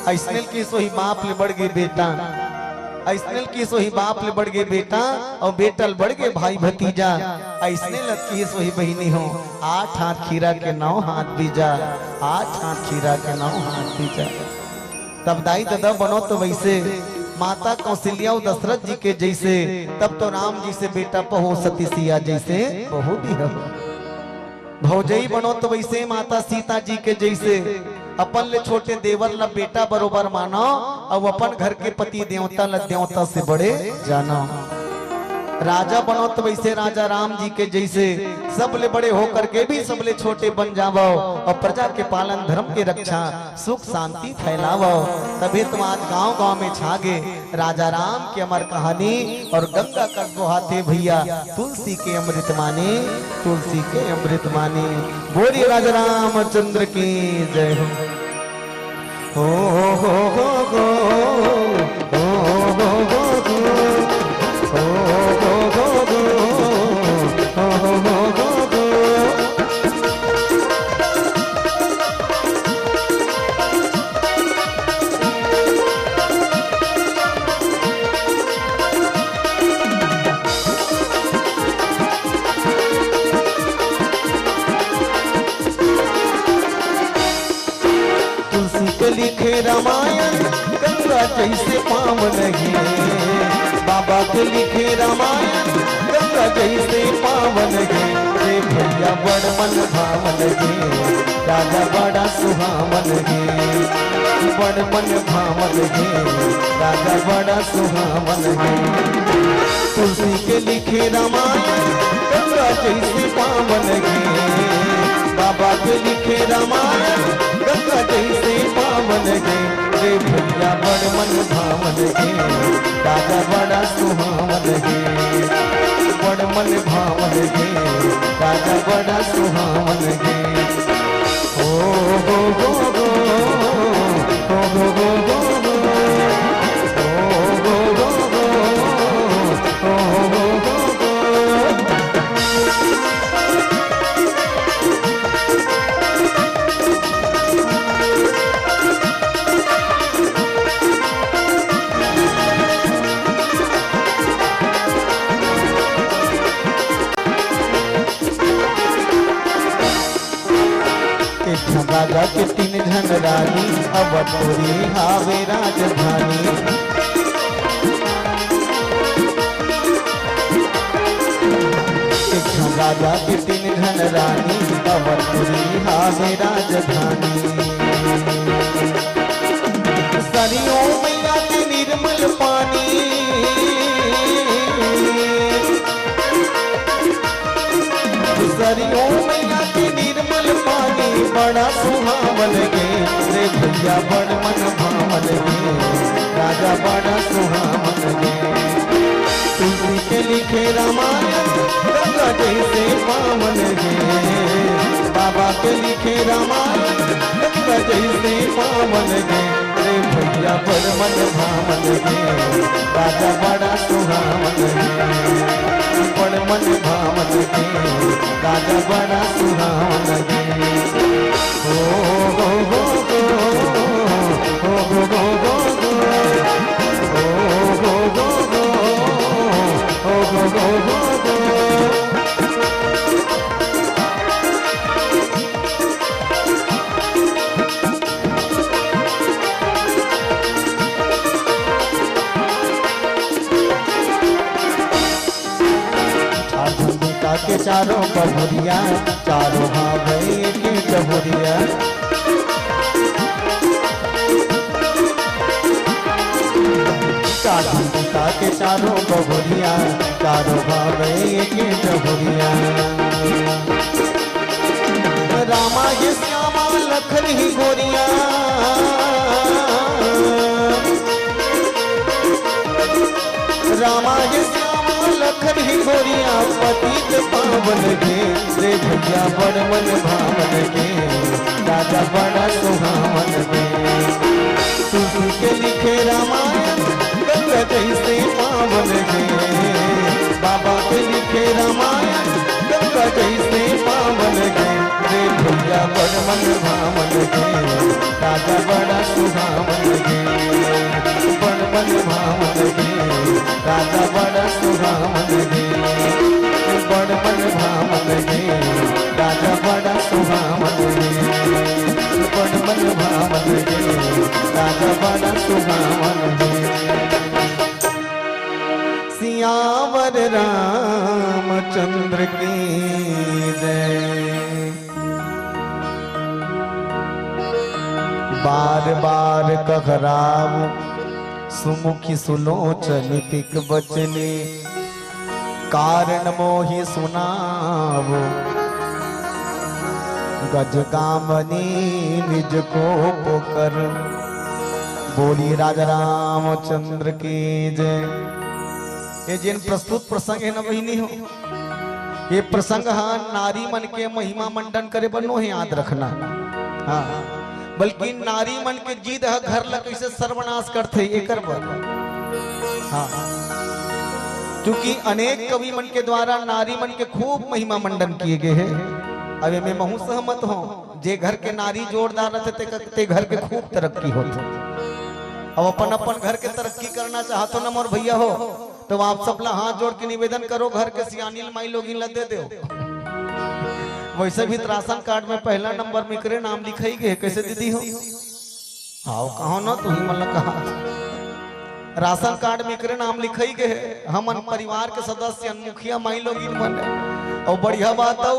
ऐसने की सोही बाप ले बढ़ गए बेटा, ऐसने की सोही बाप ले बढ़ गए बेटा, और बेटल बढ़ गए भाई भतीजा। ऐसने लगी सोही बहिनी हो, 8 हाथ खीरा के 9 हाथ बीजा, 8 हाथ खीरा के 9 हाथ बीजा। तब दाई दादा बनो तो वैसे, माता कौशल्या दशरथ जी के जैसे, तब तो राम जी से बेटा पहो सती सिया जैसे बहू भी हो। भौजई बनो तो वैसे माता सीता जी के जैसे, अपन ले छोटे देवर ला बेटा बरोबर मानो, और अपन घर के पति देवता ला देवता से बड़े जानो। राजा बनो तो वैसे राजा राम जी के जैसे, सबले बड़े होकर के भी सबले छोटे बन जावो, और प्रजा के पालन धर्म के रक्षा सुख शांति फैलावो। तभी तुम आज गांव गांव में छागे राजा राम की अमर कहानी, और गंगा कर बहाते भैया तुलसी के अमृत माने, तुलसी के अमृत माने। बोलिए राजा रामचंद्र की जय हो। के लिखे रामायण गंगा जैसे पावन गे रे भैया बड़ मन भावन गे राजा बड़ा सुहावन गे बड़ मन भावन गे राजा बड़ा सुहावन गे तुलसी के लिखे रामायण गंगा जैसे पावन गे बाबा के लिखे रामायण गंगा जैसे पावन गे रे भैया बड़ मन भावन गे राजा बड़ा सुहावन गे बड़ मन भावन गे राजा बड़ा सुहावन गे ओ गो गो गो ओ गो गो गो गो ओ गो गो गो ओ गो गो गो राजा के तीन धन रानी अवधपुरी हावे राजधानी राजा के तीन धन रानी अवधपुरी हावे राजधानी सरियों मैया के निर्मल पानी सरियों मैया के निर्मल पानी बड़ा सुहावन गे रे भैया बड़ मन भावन गे राजा बड़ा सुहावन गे तुलसी के लिखे रामायण गंगा जैसे पावन गे बाबा के लिखे रामायण गंगा जैसे पावन गे रे भैया बड़ मन भावन गे राजा बड़ा सुहावन गे बड़ मन भावन गे राजा बड़ा सुहावन गे ओ गो गो गो ओ गो गो गो गो ओ गो गो गो ओ गो गो गो गो के चारों बहुरिया चारों भावे के चहुरिया चारों के चारों बहुरिया चारों भावे के चहुरिया रामा ये श्यामा लखन ही गोरिया रामा ये लखन ही गोरिया पतित पावन गे रे भैया बड़ मन भावन गे राजा बड़ा सुहावन गे तुलसी के लिखे रामायण गंगा जैसे पावन गे बाबा के लिखे रामायण गंगा जैसे पावन गे रे भैया बड़ मन भावन गे राजा बड़ा सुहावन गे बड़ मन भावन गे राजा बड़ा सुहावन गे बड़ मन भावन गे राजा बड़ा सुहावन गे बड़ मन भावन गे राजा बड़ा सुहावन गे सियावर रामचंद्र की जय बार बार कहराव सुमुखी सुलोचन पिक बचने कारण मोहि सुनाव गजगामनी निज को पोकर बोली राजा रामचंद्र की जय। ये जिन प्रस्तुत प्रसंग है न बहिनी हो ये प्रसंग हाँ नारी मन के महिमा मंडन करे बनो है याद रखना हाँ बल्कि नारी मन के जीत है घर लग कैसे सर्वनाश करते एक हाँ क्योंकि अनेक कवि मन के द्वारा नारी मन के खूब महिमा मंडन किए गए हैं। अब मैं महू सहमत हूँ जे घर के नारी जोरदार रहते ते घर के खूब तरक्की होते। अब अपन अपन घर के तरक्की करना चाहते न मोर भैया हो तो आप सब ला हाथ जोड़ के निवेदन करो घर के सियानील माई लोग दे दो। वैसे भी राशन कार्ड में पहला नंबर में करे नाम लिखाई गए कैसे दीदी हो आओ कहो ना तू ही मतलब कहा राशन कार्ड में एकरे नाम लिखाई गए हमन परिवार के सदस्य मुखिया माई लोग मन और बढ़िया बात हो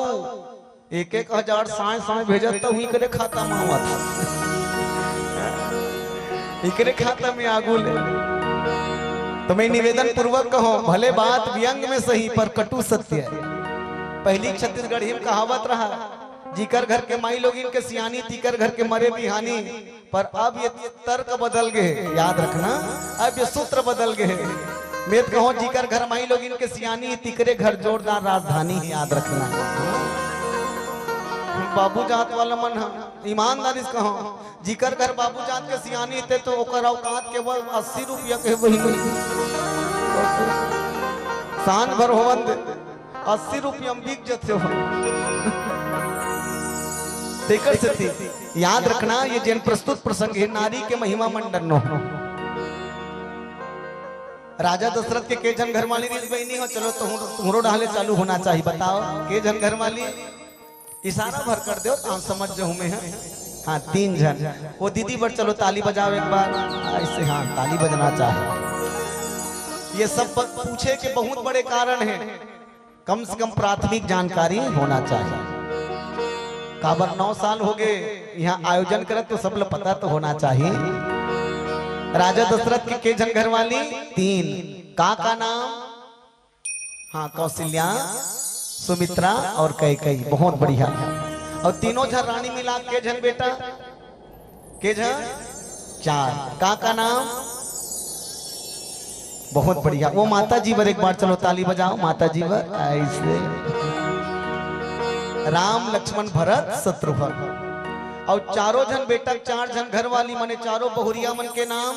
1,000 साए भेजत तो इकरे खाता में हुआ था इकरे खाता में आगू ले। तो मैं निवेदन पूर्वक कहो भले बात व्यंग में सही पर कटु सत्य है। पहली छत्तीसगढ़ी में कहावत रहा जिकर घर के माई लोग इनके सियानी तीकर घर के मरे बिहानी, पर अब ये तर्क बदल गए, याद रखना अब ये सूत्र बदल गए। मैं कहो जिकर घर माई लोग इनके सियानी तीकरे घर जोरदार राजधानी, याद रखना। बाबू जात वाला मन ईमानदारी से कहो जिकर घर बाबू जात के सियानी थे तो ओकर औकात केवल 80 रुपया के वही शान भर होवन 80 रुपया में बिक जाते हो। देकर से याद रखना ये जन प्रस्तुत प्रसंग है नारी के महिमा मंडन नो। राजा दशरथ के जन घर वाली बहनी हो, चलो तुम्हारो डाले चालू होना चाहिए। बताओ के जन घर वाली, इशारा भर कर दो तो समझ जो में है। हाँ 3 जन। वो दीदी पर चलो ताली बजाओ एक बार ऐसे, हाँ ताली बजना चाहिए। ये सब पूछे के बहुत बड़े कारण हैं, कम से कम प्राथमिक जानकारी होना चाहिए। काबर 9 साल हो गए यहाँ आयोजन करे तो सब लोग पता तो होना चाहिए। राजा दशरथ के जन घर वाली 3 का नाम, हाँ कौशल्या, सुमित्रा और कैकेयी, बहुत बढ़िया। और तीनों जन रानी मिला के जन बेटा के जन 4 का नाम, बहुत बढ़िया। वो माता जी वर एक बार चलो ताली बजाओ माता जी वर ऐसे। राम लक्ष्मण भरत शत्रुघ्न और चारों जन बेटा 4 जन घर वाली मने चारों बहुरिया मन के नाम।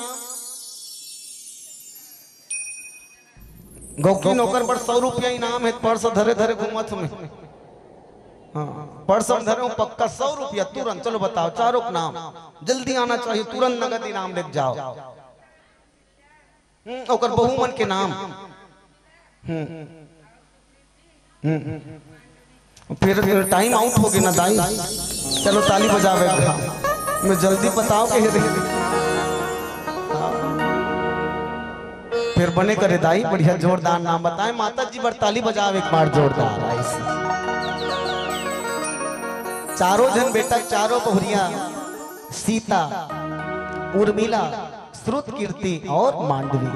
गौकी नौकर पर 100 रुपया इनाम है, पर्स धरे धरे घूमत में। हाँ पर्स धरे पक्का 100 रुपया तुरंत। चलो बताओ चारों का नाम, जल्दी आना चाहिए, तुरंत नगद इनाम लेके जाओ। ओकर बहू मन के नाम। फिर टाइम आउट हो गया ना दाई, चलो ताली बजावे मैं जल्दी बताओ के फिर बने करे दाई बढ़िया जोरदार नाम बताए। माता जी पर ताली बजावे एक बार जोरदार ऐसे। चारों जन बेटा चारों बहुरिया सीता, उर्मिला, श्रुत कीर्ति और मांडवी,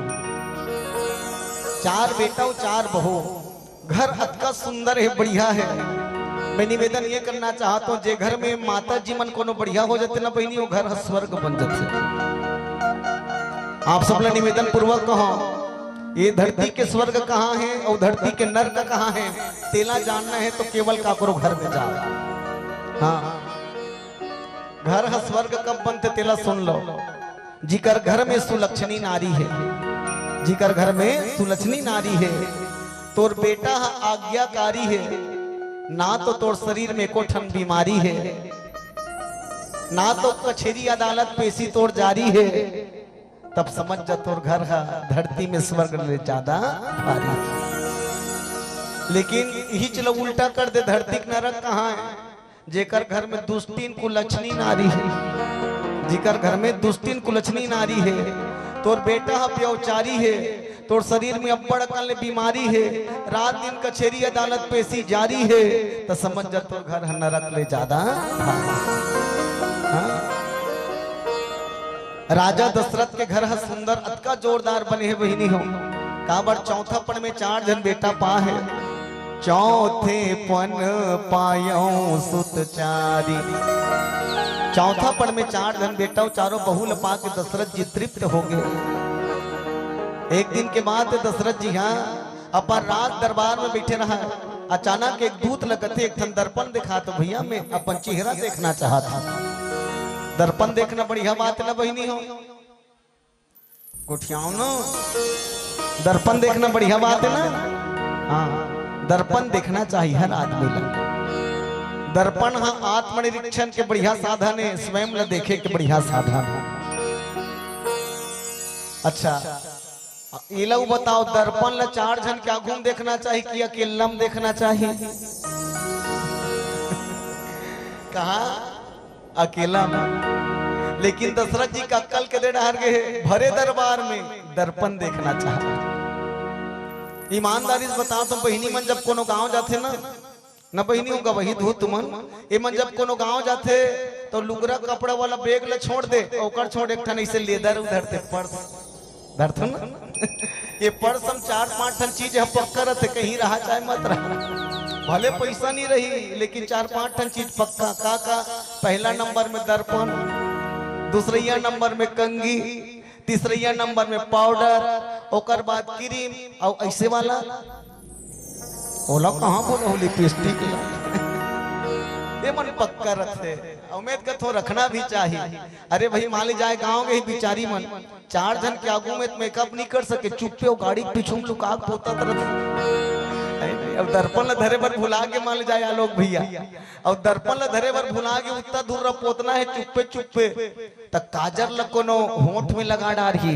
4 बेटा 4 बहू। घर अतका सुंदर है, बढ़िया है। मैं निवेदन ये करना चाहता हूँ जे घर में माता जी मन कोनो बढ़िया हो जाते ना बहनी, वो घर स्वर्ग बन जाते। आप सब लोग निवेदन पूर्वक कहो ये धरती के स्वर्ग कहाँ है और धरती के नर्क कहाँ है, तेला जानना है तो केवल काकरो घर में जाओ। हाँ घर है स्वर्ग कब बनते तेला सुन लो। जिकर घर में सुलक्षणी नारी है, जिकर घर में सुलक्षणी नारी है, तोर बेटा आज्ञाकारी है, ना तो तोर शरीर में कोठन बीमारी है, ना तो कचहरी अदालत पेशी तोर जारी है, तब समझ जा तोर घर है धरती में स्वर्ग ले ज्यादा भारी। लेकिन यही चलो उल्टा कर दे, धरती का नरक कहाँ है? जेकर घर में दुष्टीन कुलक्षणी नारी है, जिकर घर में दुष्टीन कुलक्षणी नारी है, तोर बेटा व्यवचारी है, तोर शरीर में अब्बड़ अकल बीमारी है, रात दिन कचहरी अदालत पेशी जारी है, तो समझ जा तोर घर नरक ले ज्यादा। राजा दशरथ के घर है सुंदर अतका जोरदार बने है बहिनी हो। काबर चौथा पन में 4 जन बेटा पा है, चौथे पन पायो सुत चारी। चौथा पन में 4 जन बेटा चारों बहुल पा के दशरथ जी तृप्त हो गए। एक दिन के बाद दशरथ जी हाँ अपन रात दरबार में बैठे रहा, अचानक एक दूत लगते एक दर्पण दिखा, तो भैया मैं अपन चेहरा देखना चाहता। दर्पण देखना बढ़िया बात ना बहिनी हो, कुठियाओ न दर्पण देखना बढ़िया बात है ना। हाँ दर्पण देखना चाहिए हर आदमी को। दर्पण हाँ आत्मनिरीक्षण के बढ़िया साधन है, स्वयं न देखे के बढ़िया साधन है। अच्छा ये लोग बताओ दर्पण ला 4 जन क्या घूम देखना चाहिए कि अकेलम देखना चाहिए? कहा अकेला में। लेकिन दशरथ जी का अक्कल के दे डर गए, भरे दरबार में दर्पण देखना चाहता। ईमानदारी से बताओ तुम बहिनी मन जब कोनो गांव जाते ना, न बहिनी होगा वही धो तुमन ए मन जब कोनो गांव जाते तो लुगरा कपड़ा वाला बैग ले छोड़ दे, ओकर छोड़ एक ठन ऐसे लेदर उधरते पर्स धरथुन ये पर्स हम 4-5 ठन चीज है पक्का रहते, कहीं रहा चाहे मत रहा, भले पैसा नहीं रही लेकिन 4-5 ठन चीज पक्का का पहला नंबर में दर्पण, दूसरा नंबर में कंगी, तीसरा नंबर में पाउडर, ओकर बाद क्रीम और ऐसे वाला ओला कहाँ बोलो लिपस्टिक ये मन पक्का रखते। उम्मीद कर तो रखना भी चाहिए। अरे भाई मान ली जाए गाँव के ही बिचारी मन 4 जन के आगू में मेकअप नहीं कर सके, चुप्पे वो गाड़ी पीछू लुका पोता अब दर्पण ल धरे बर भुला के मान जाए आलोक भैया, और दर्पण ल धरे बर भुला के उतना दूर पोतना है चुप्पे चुप्पे तक काजर ल कोनो होंठ में लगा डारी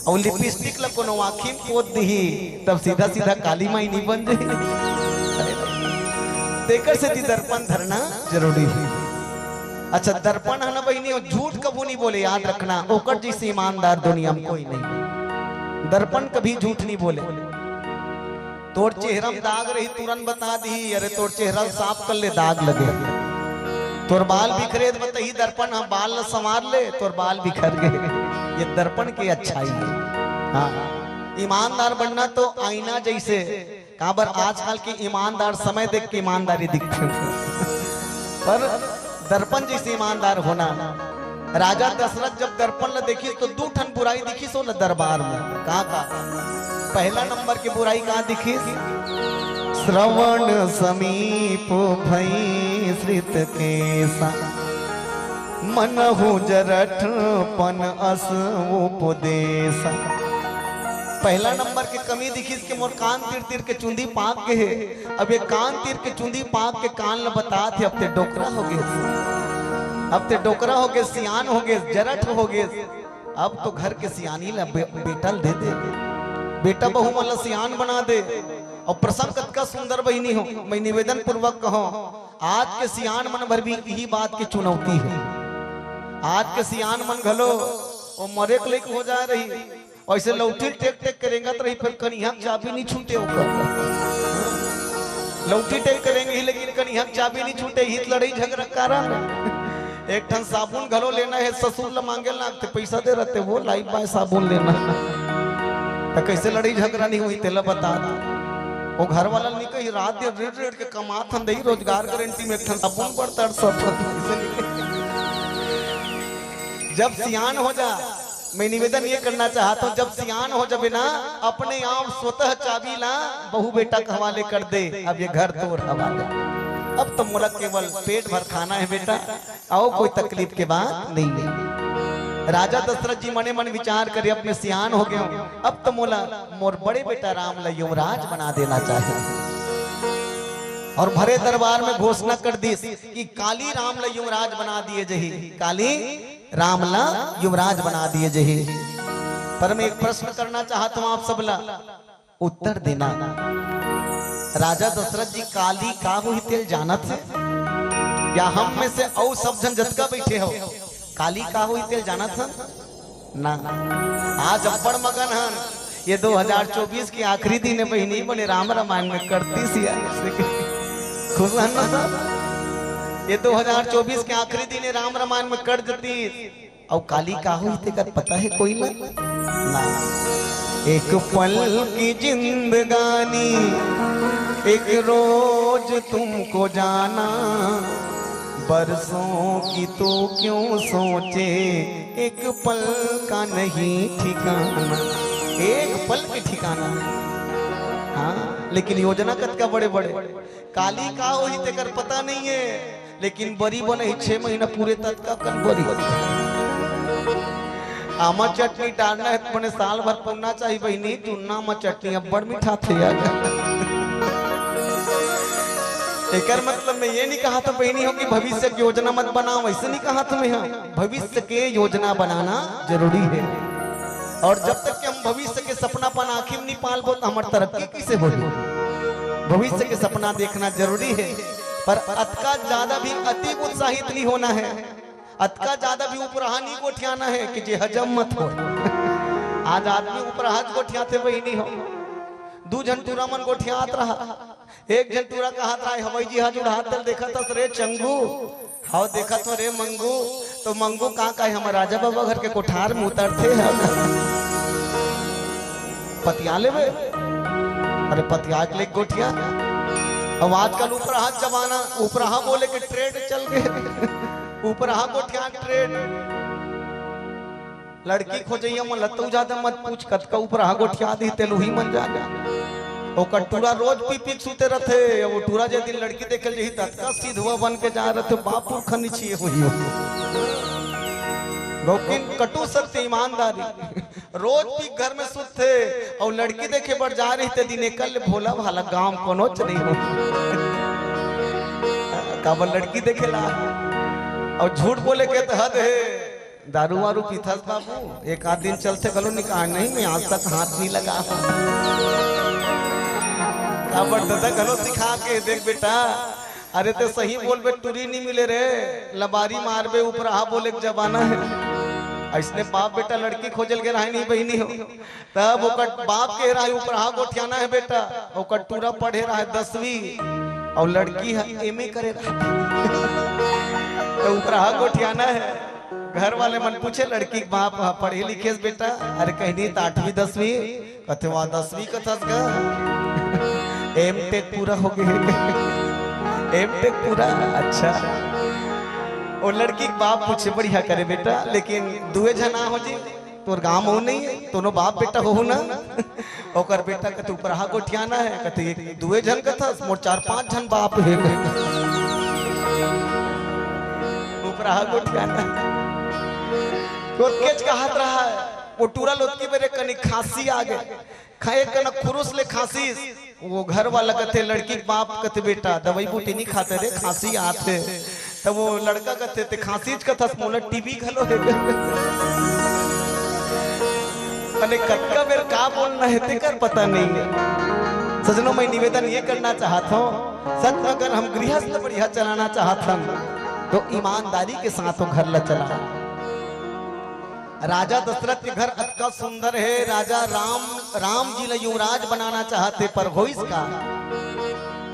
और लिपस्टिक ल कोनो आँखी में पोत दी, तब सीधा सीधा काली माई नहीं बन जाए। देकर से दी दर्पण धरना जरूरी है। अच्छा दर्पण है ना बहनी, झूठ कबू नहीं बोले, याद रखना ओकर जैसे ईमानदार दुनिया में कोई नहीं। दर्पण कभी झूठ नहीं बोले। तोर चेहरा में दाग रही तुरंत बता दी, अरे तोर चेहरा साफ कर ले दाग लगे, तोर बाल बिखरे बताही दर्पण हम बाल न संवार ले तोर बाल बिखर गए, ये दर्पण की अच्छाई है। हाँ ईमानदार बनना तो आईना जैसे, कहां पर आजकल की ईमानदार समय देख के ईमानदारी दिखते पर दर्पण जैसे ईमानदार होना। राजा दशरथ जब दर्पण न देखी तो 2 ठन बुराई दिखी सो न दरबार में, कहा पहला नंबर की बुराई कहाँ दिखी, श्रवण समीप भई श्रित केसा मनहु जरठ पन अस उपदेशा। पहला नंबर की कमी दिखी इसके मोर कान तीर तीर के चुंदी पाक के है, अब ये कान तीर के चुंदी पाक के कान ल बता थे, अब ते डोकरा हो गए, अब ते डोकरा हो गए, सियान हो गए, जरठ हो गए, अब तो घर के सियानी ला बेटा दे दे, बेटा बहू मन सियान बना दे। और प्रसंग कतका सुंदर बहिनी हो, मैं निवेदन पूर्वक कहो आज के सियान मन भर भी यही बात की चुनौती है। आज के सियान मन घलो वो मरे के लेके हो जा रही, ऐसे लौटी टेक टेक करेंगे तो रही, फिर कन्हैया चाबी नहीं छूटे होकर, लौटी टेक करेंगे ही लेकिन कन्हैया चाबी नहीं छूटे, हित लड़ाई झगड़ा कारण। एक ठन साबुन घलो लेना है, ससुर ला मांगे लागते पैसा दे रहते, वो लाइफ बाय साबुन लेना तो कैसे लड़ाई झगड़ा नहीं हुई तेला बता। वो घर वाला नहीं कही रात दिन रेट रेट के कमात हम दही रोजगार गारंटी में एक ठन साबुन पड़ता जब सियान हो जा। मैं निवेदन ये करना चाहता हूँ जब सियान हो जाबे ना अपने आप स्वतः चाबी ला बहू बेटा के हवाले कर दे, अब ये घर तोड़ हवाले, अब तो मोला केवल पेट भर खाना है बेटा, आओ कोई तकलीफ के बात नहीं है। राजा दशरथ जी मने मन विचार करे अपने सियान हो गए, अब तो मोला मोर बड़े बेटा राम ला युवराज बना देना चाहिए, और भरे दरबार में घोषणा कर दी कि काली राम ला युवराज बना दिए जही, काली राम ला युवराज बना दिए जही। पर मैं एक प्रश्न करना चाहता हूं आप सब ला उत्तर देना। राजा दशरथ जी काली का हुई तेल जानत है, या हम में से और सब जन जतका बैठे हो काली का हुई तेल जानत है ना। आज अब्बड़ मगन हन, ये 2024 की आखिरी दिन है बहिनी बोले राम रामायण में करती सी खुश हन ना सब, ये 2024 के आखिरी दिन है राम रामायण में कर देती, और काली का हुई थे कर पता है कोई ना। एक पल की जिंदगानी एक रोज तुमको जाना, बरसों की तो क्यों सोचे एक पल का नहीं ठिकाना, एक पल के ठिकाना। हाँ लेकिन योजना कत का बड़े बड़े, काली का हुई थे कर पता नहीं है, लेकिन बरी बने 6 महीना पूरे तक का कन बरी आमा चटनी डालना है तो बने साल भर पड़ना चाहिए बहनी, चुनना में चटनी अब बड़ मीठा थे यार। एक मतलब मैं ये नहीं कहा था बहनी हो कि भविष्य की योजना मत बनाओ, ऐसे नहीं कहा तुम्हें, हाँ भविष्य के योजना बनाना जरूरी है, और जब तक कि हम भविष्य के सपना पन आखिर नहीं पालबो तो हमारी तरक्की कैसे होगी। भविष्य के सपना देखना जरूरी है, पर अतका ज्यादा भी अति उत्साहित नहीं होना है, अतका ज्यादा भी उपराहा नहीं गोठियाना है कि जे हजम मत हो। आज आदमी ऊपर हाथ गोठियाते वही नहीं हो, दू जन टूरा मन गोठियात रहा, एक जन टूरा का हाथ रहा हवाई जी हाथ उड़ात देखा था रे चंगू, हाँ देखा तो रे मंगू, तो मंगू कहाँ का है हमारे राजा बाबा घर के कोठार में उतरते हैं पतिया ले वे, अरे पतिया ले गोठिया। अब आजकल ऊपर हाथ जमाना, ऊपर हा बोले के ट्रेड चल गए, ऊपर हा गोठिया ट्रेड। लड़की खोजइया मन लत्तू ज्यादा मत पूछ, कतका ऊपर हा गोठिया दी तेलुही मन जा ओ कटूरा रोज पी पी सुते रहते, वो टूरा जे दिन लड़की देखल जही तत्का सीधवा बन के जा रहते बापू खनी छिए होई हो। लेकिन कटु सत्य ईमानदारी, रोज पी घर में सुते और लड़की देखे बढ़ जा रही थे दिन कल भोला भाला गांव कोनोच नहीं हो काबल लड़की देखेला और झूठ बोले के तो हद है, दारू वारू पीथस बाबू एक आध दिन चलते गलो निकाह नहीं, मैं आज तक हाथ नहीं लगा। दादा गलो सिखा के देख बेटा, अरे तो सही बोल बे टूरी नहीं मिले रे, लबारी मार बे ऊपर आ बोले जमाना है। ऐसने बाप बेटा लड़की खोजल के रहा नहीं बहनी हो, तब ओकर बाप के रहा ऊपर आ गोठियाना है बेटा, ओकर टूरा पढ़े रहा है 10वीं और लड़की है एमए करे रहा तो ऊपर आ गोठियाना है। घर वाले मन पूछे लड़की बाप पढ़े लिखे बेटा, अरे कहीं तो 8वीं 10वीं कथे वहां 10वीं कथस गा एम टेक पूरा हो गया, एम टेक पूरा अच्छा। और लड़की बाप पूछे बढ़िया करे बेटा, लेकिन दुए जना हो जी तोर गांव हो नहीं है, दोनों बाप बेटा हो ना। ओकर बेटा कहते ऊपर हा गोठियाना है, कहते दुए जन कथा मोर 4-5 जन बाप है ऊपर हा गोठियाना। केच का हाथ रहा है वो टूरा लोटकी मेरे कनी खांसी आ गए, खाए कना खुरुस ले खांसी, वो घर वाला कहते लड़की बाप कहते बेटा दवाई बूटी नहीं खाते रे खांसी आते, तब वो लड़का कहते थे खांसी कथा मोला टीबी घलो है अने कटका मेरे का बोलना है ते कर पता नहीं। सजनों मैं निवेदन ये करना चाहता हूँ, सच अगर हम गृहस्थ बढ़िया चलाना चाहता तो ईमानदारी के साथ वो घर ला चला। राजा दशरथ के घर अतका सुंदर है, राजा राम जी ने युवराज बनाना चाहते पर हो इसका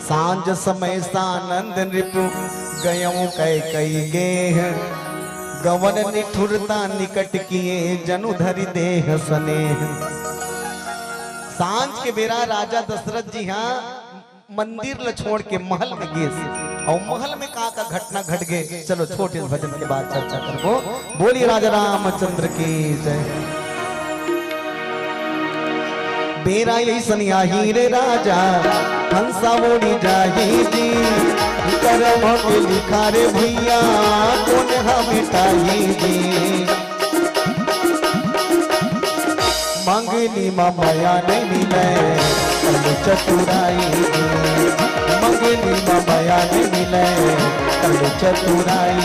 सांझ समय सानंद नृपु गयों कई गे गवन निठुरता निकट किए जनु धरि देह स्नेह। सांझ के बेरा राजा दशरथ जी हाँ मंदिर ल छोड़ के महल में गए और महल में का घटना घट गए। चलो छोटे भजन के बाद चर्चा करबो। बोलिए राजा रामचंद्र की जय। बेरा यही सनियाही रे राजा हंसा ओढ़ी जाही जी, करम के लिखा रे भैया कौन मिटाई जी। मंगनी माया नहीं मिले चतुराई, मंगनी माया नहीं मिले चतुराई।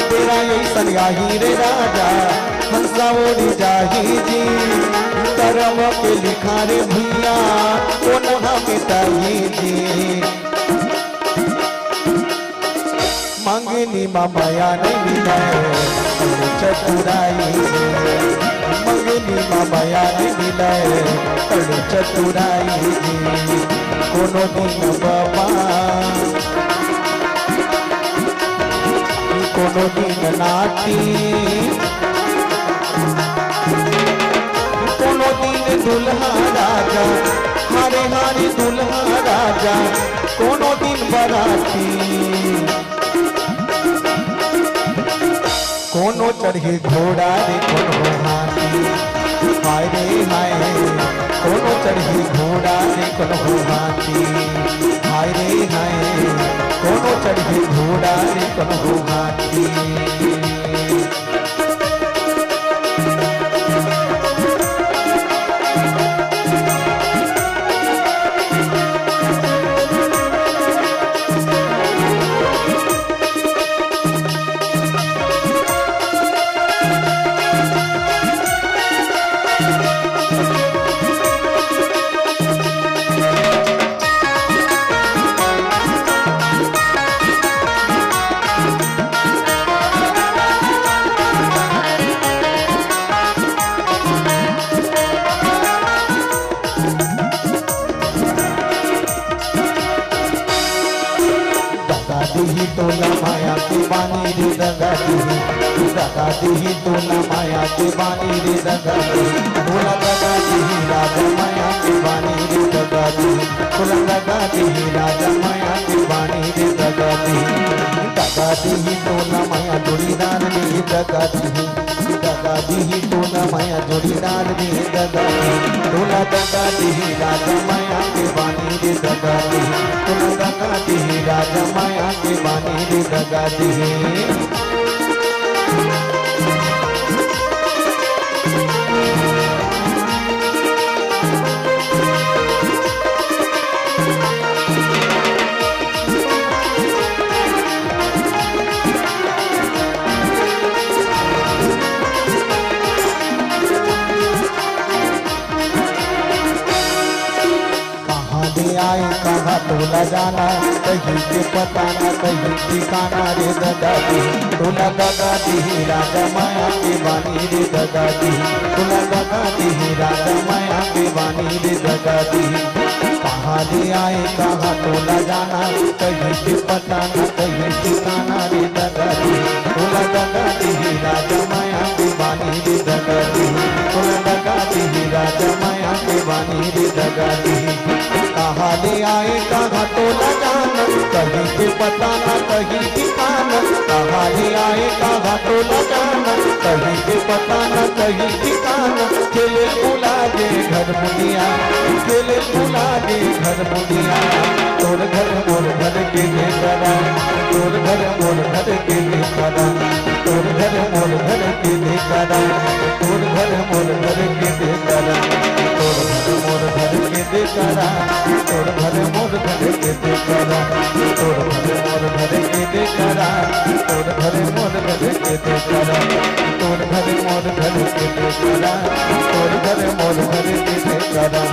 तेरा यही सनियाही रे राजा हंसा ओढ़ी जाही जी, करम के लिखा रे भैया कौन मिटाई जी। मंगनी माया नहीं मिले चतुराई, मंगनी माया नहीं मिले चतुराई जी। कोनो दिन बाबा कोनो दिन नाती, कोनो दिन दुल्हा राजा हारे हारे दुल्हा राजा, कोनो दिन बराती कोनो चढ़े घोड़ा रे कोनो हाथी। हाय रे हाय कोनो चढ़े घोड़ा रे कोनो हाथी। हाय रे हाय कोनो चढ़े घोड़ा रे कोनो हाथी। दी तोला माया के बानी रे दगा दी तोला माया के बानी रे दगा दी तोला दगा दी राजा माया के बानी रे दगा दी तोला दगा दी राजा माया के बानी रे दगा दी तोला माया जोड़ीदार रे दगा दी तोला माया जोड़ीदार रे दगा दी तोला दगा दी राजा माया के बानी रे दगा दी तोला दगा दी राजा माया के बानी रे दगा दी। आए कहाँ तोला जाना कहीं के पता ना कहीं ठिकाना रे दगा दी तोला दगा दी राजा माया के बानी रे दगा दी तोला दगा दी राजा माया के बानी रे दगा दी कहाँ ले आए कहाँ तोला जाना कहीं के पता ना कहीं ठिकाना रे दगा दी तोला दगा दी राजा माया के बानी रे दगा दी तोला दगा दी राजा माया के बानी रे दगा दी कहाँ ले आए कहाँ तोला जाना कहीं के पता ना कहीं ठिकाना कहाँ ले आए कहाँ तोला जाना कहीं के पता ना कहीं ठिकाना खेले बुला दे घर मुनिया खेले बुला दे घर मुनिया तोर घर मोर घर के ले करा तोर घर मोर घर के ले करा तोर घर मोर घर के ले करा तोर घर मोर घर के ले करा तोर घर मोर घर के दे करा तोर घर मोर घर के दे करा तोर घर मोर घर के दे करा तोर घर मोर घर के दे करा तोर घर मोर घर के दे करा तोर घर मोर घर के दे करा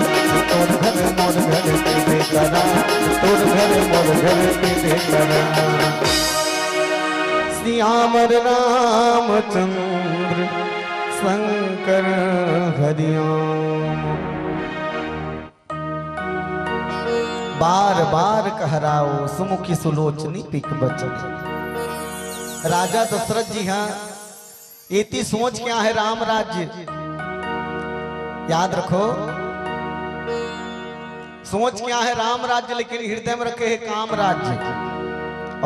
तोर घर मोर घर के दे करा तोर घर मोर घर के दे करा। श्यामर रामचंद्र शंकर हरिओम। बार बार कहराओ सुमुखी सुलोचनी पिक बचनी। राजा दशरथ जी हाँ इतनी सोच क्या है राम राज्य याद रखो सोच क्या है राम राज्य लेकिन हृदय में रखे है काम राज्य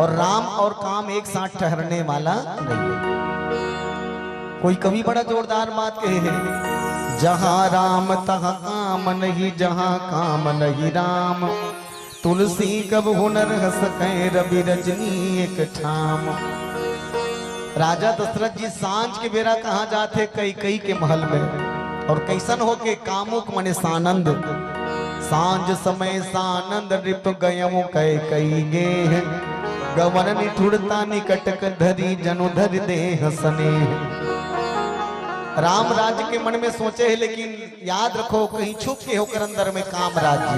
और राम और काम एक साथ ठहरने वाला नहीं है। कोई कवि बड़ा जोरदार बात कहे है जहां राम तहां काम नहीं जहां काम नहीं राम तुलसी कब हुनर हस कहीं रवि रजनी एक ठाम। राजा दशरथ जी सांझ के बेरा कहाँ जाते कई के महल में और कैसन हो के कामुक मने सानंद सांझ समय सानंद रिप गयमो कई गे गवन निठुरता निकटक धरी जनु धर दे हसने। राम राज्य के मन में सोचे है लेकिन याद रखो कहीं छुप के होकर अंदर में काम राज्य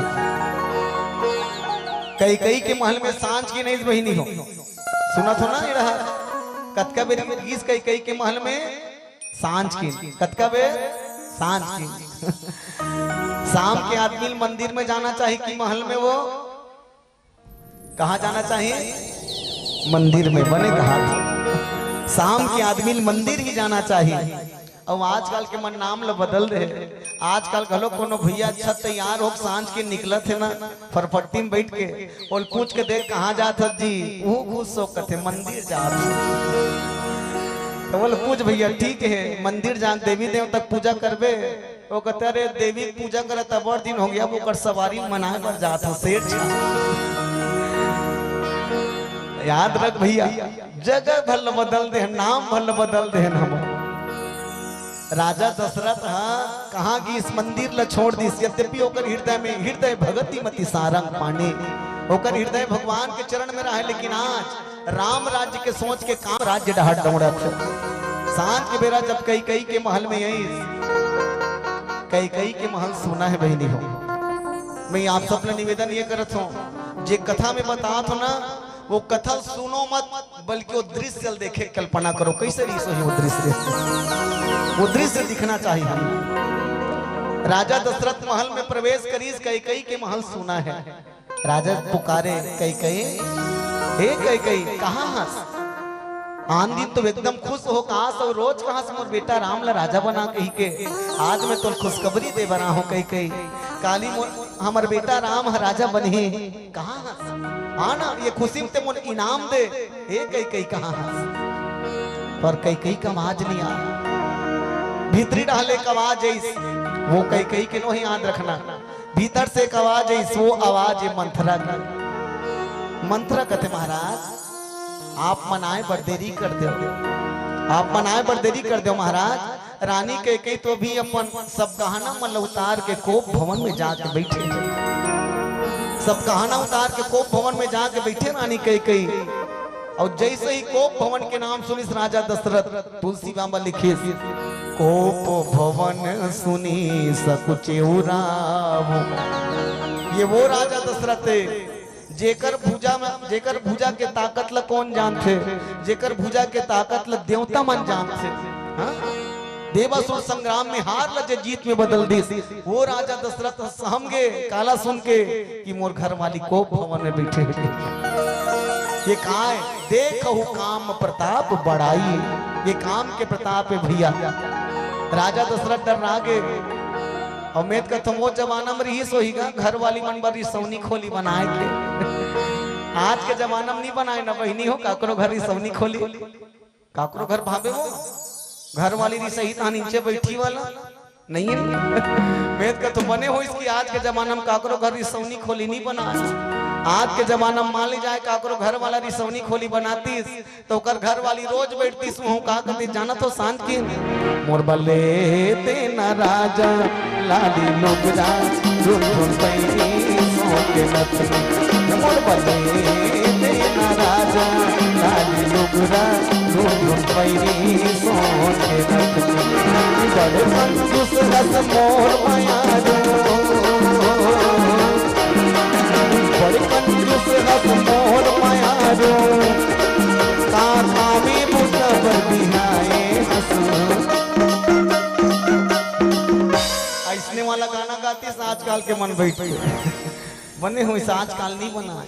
कई के महल में सांझ की नहीं बहिनी हो सुना थो ना ये रहा कतका बेर गीस कई के महल में सांझ की कतका बेर सांझ की शाम के आदमी मंदिर में जाना चाहिए कि महल में वो कहा जाना चाहिए मंदिर में बने कहा शाम के आदमी मंदिर ही जाना चाहिए। अब आजकल के मन नाम ल बदल दे आजकल घलो कोनो भैया अच्छा तैयार हो सांझ के निकलत है ना फरफट्टी में बैठ के और पूछ के देख कहाँ जात जी वो खुश हो कथे मंदिर जात तो बोल पूछ भैया ठीक है मंदिर जान देवी देव तक पूजा करबे वो कहते अरे देवी पूजा करे तब और दिन हो गया वो कर सवारी मनाए पर जात हो सेठ याद रख भैया जगह भल बदल दे नाम भल बदल दे हम। राजा दशरथ हाँ कहाँ की इस मंदिर ला छोड़ दी यद्यपि होकर हृदय में हृदय भगति मति सारंग पाने होकर हृदय भगवान के चरण में रहा लेकिन आज राम राज्य के सोच के काम राज्य डहाट दौड़ा थे। सांझ के बेरा जब कई के महल में यही कई के महल सुना है बहनी हो मैं आप सब निवेदन ये करत हूँ जे कथा में बता हो ना वो कथा सुनो मत बल्कि वो दृश्य देखे कल्पना करो कैसे वो दृश्य दिखना चाहिए हमें। राजा दशरथ महल में प्रवेश करीस कई के महल सुना है राजा पुकारे कई हे कई कई कहाँ हंस आन दिन तो एकदम खुश हो कहा सब रोज कहाँ से मोर बेटा राम ला राजा बना कही के आज मैं तो खुशखबरी दे बना हूँ कई कई काली मोर हमार बेटा राम राजा बने कहाँ हंस आना ये खुशी में ते मोर इनाम दे हे कई कई कहाँ हंस पर कई कई का आवाज नहीं आ भीतरी डाले का आवाज है वो कई कई के नो ही याद रखना भीतर से एक आवाज है वो आवाज है मंथरा का मंथरा कहते महाराज आप मनाए बरदेरी कर दो आप मनाए बरदेरी कर दो महाराज रानी के कई तो भी अपन सब गहना मल उतार के कोप भवन में जाके बैठे सब गहना उतार के कोप भवन में जाके बैठे रानी के कई और जैसे ही कोप भवन के नाम सुनी राजा दशरथ तुलसी बाबा लिखे कोप भवन सुनी सकुचे उराव ये वो राजा दशरथ जेकर भुजा के ताकत ल कौन जानते जेकर भुजा के ताकत ल देवता मन जानते हाँ? देवासुर संग्राम में हार ल जे जीत में बदल दी वो राजा दशरथ सहम गे काला सुन के कि मोर घर वाली कोप भवन में बैठे ये कहा है देखो काम प्रताप बढ़ाई ये काम के प्रताप है भैया राजा दशरथ डर रागे उम्मीद का तुम वो जमाना में रही सोईगा घर वाली मन बड़ी सौनी खोली बनाए थे आज के जमाना में नहीं बनाए ना बहनी हो काकरो घर सौनी खोली काकरो घर भावे हो घर वाली री सही था नीचे बैठी वाला नहीं है मेद का तो बने हो इसकी आज के जमाना में काकरो घर सौनी खोली नहीं बनाए आज के जमाना में मान ली जाए काकरो घर वाला रिसौनी खोली बनाती तो कर घर वाली रोज बैठती हूँ कहा करती जाना तो शांत की मोर बले तेना राजा लाली लोगरा मोर बले तेना राजा लाली लोगरा बड़े कंजूस रस मोर माया बड़े कंजूस रस मोर माया काका में बुझा बिहाए ऐसने वाला गाना गाती है आजकल के मन बैठे बने हुए आजकल नहीं बना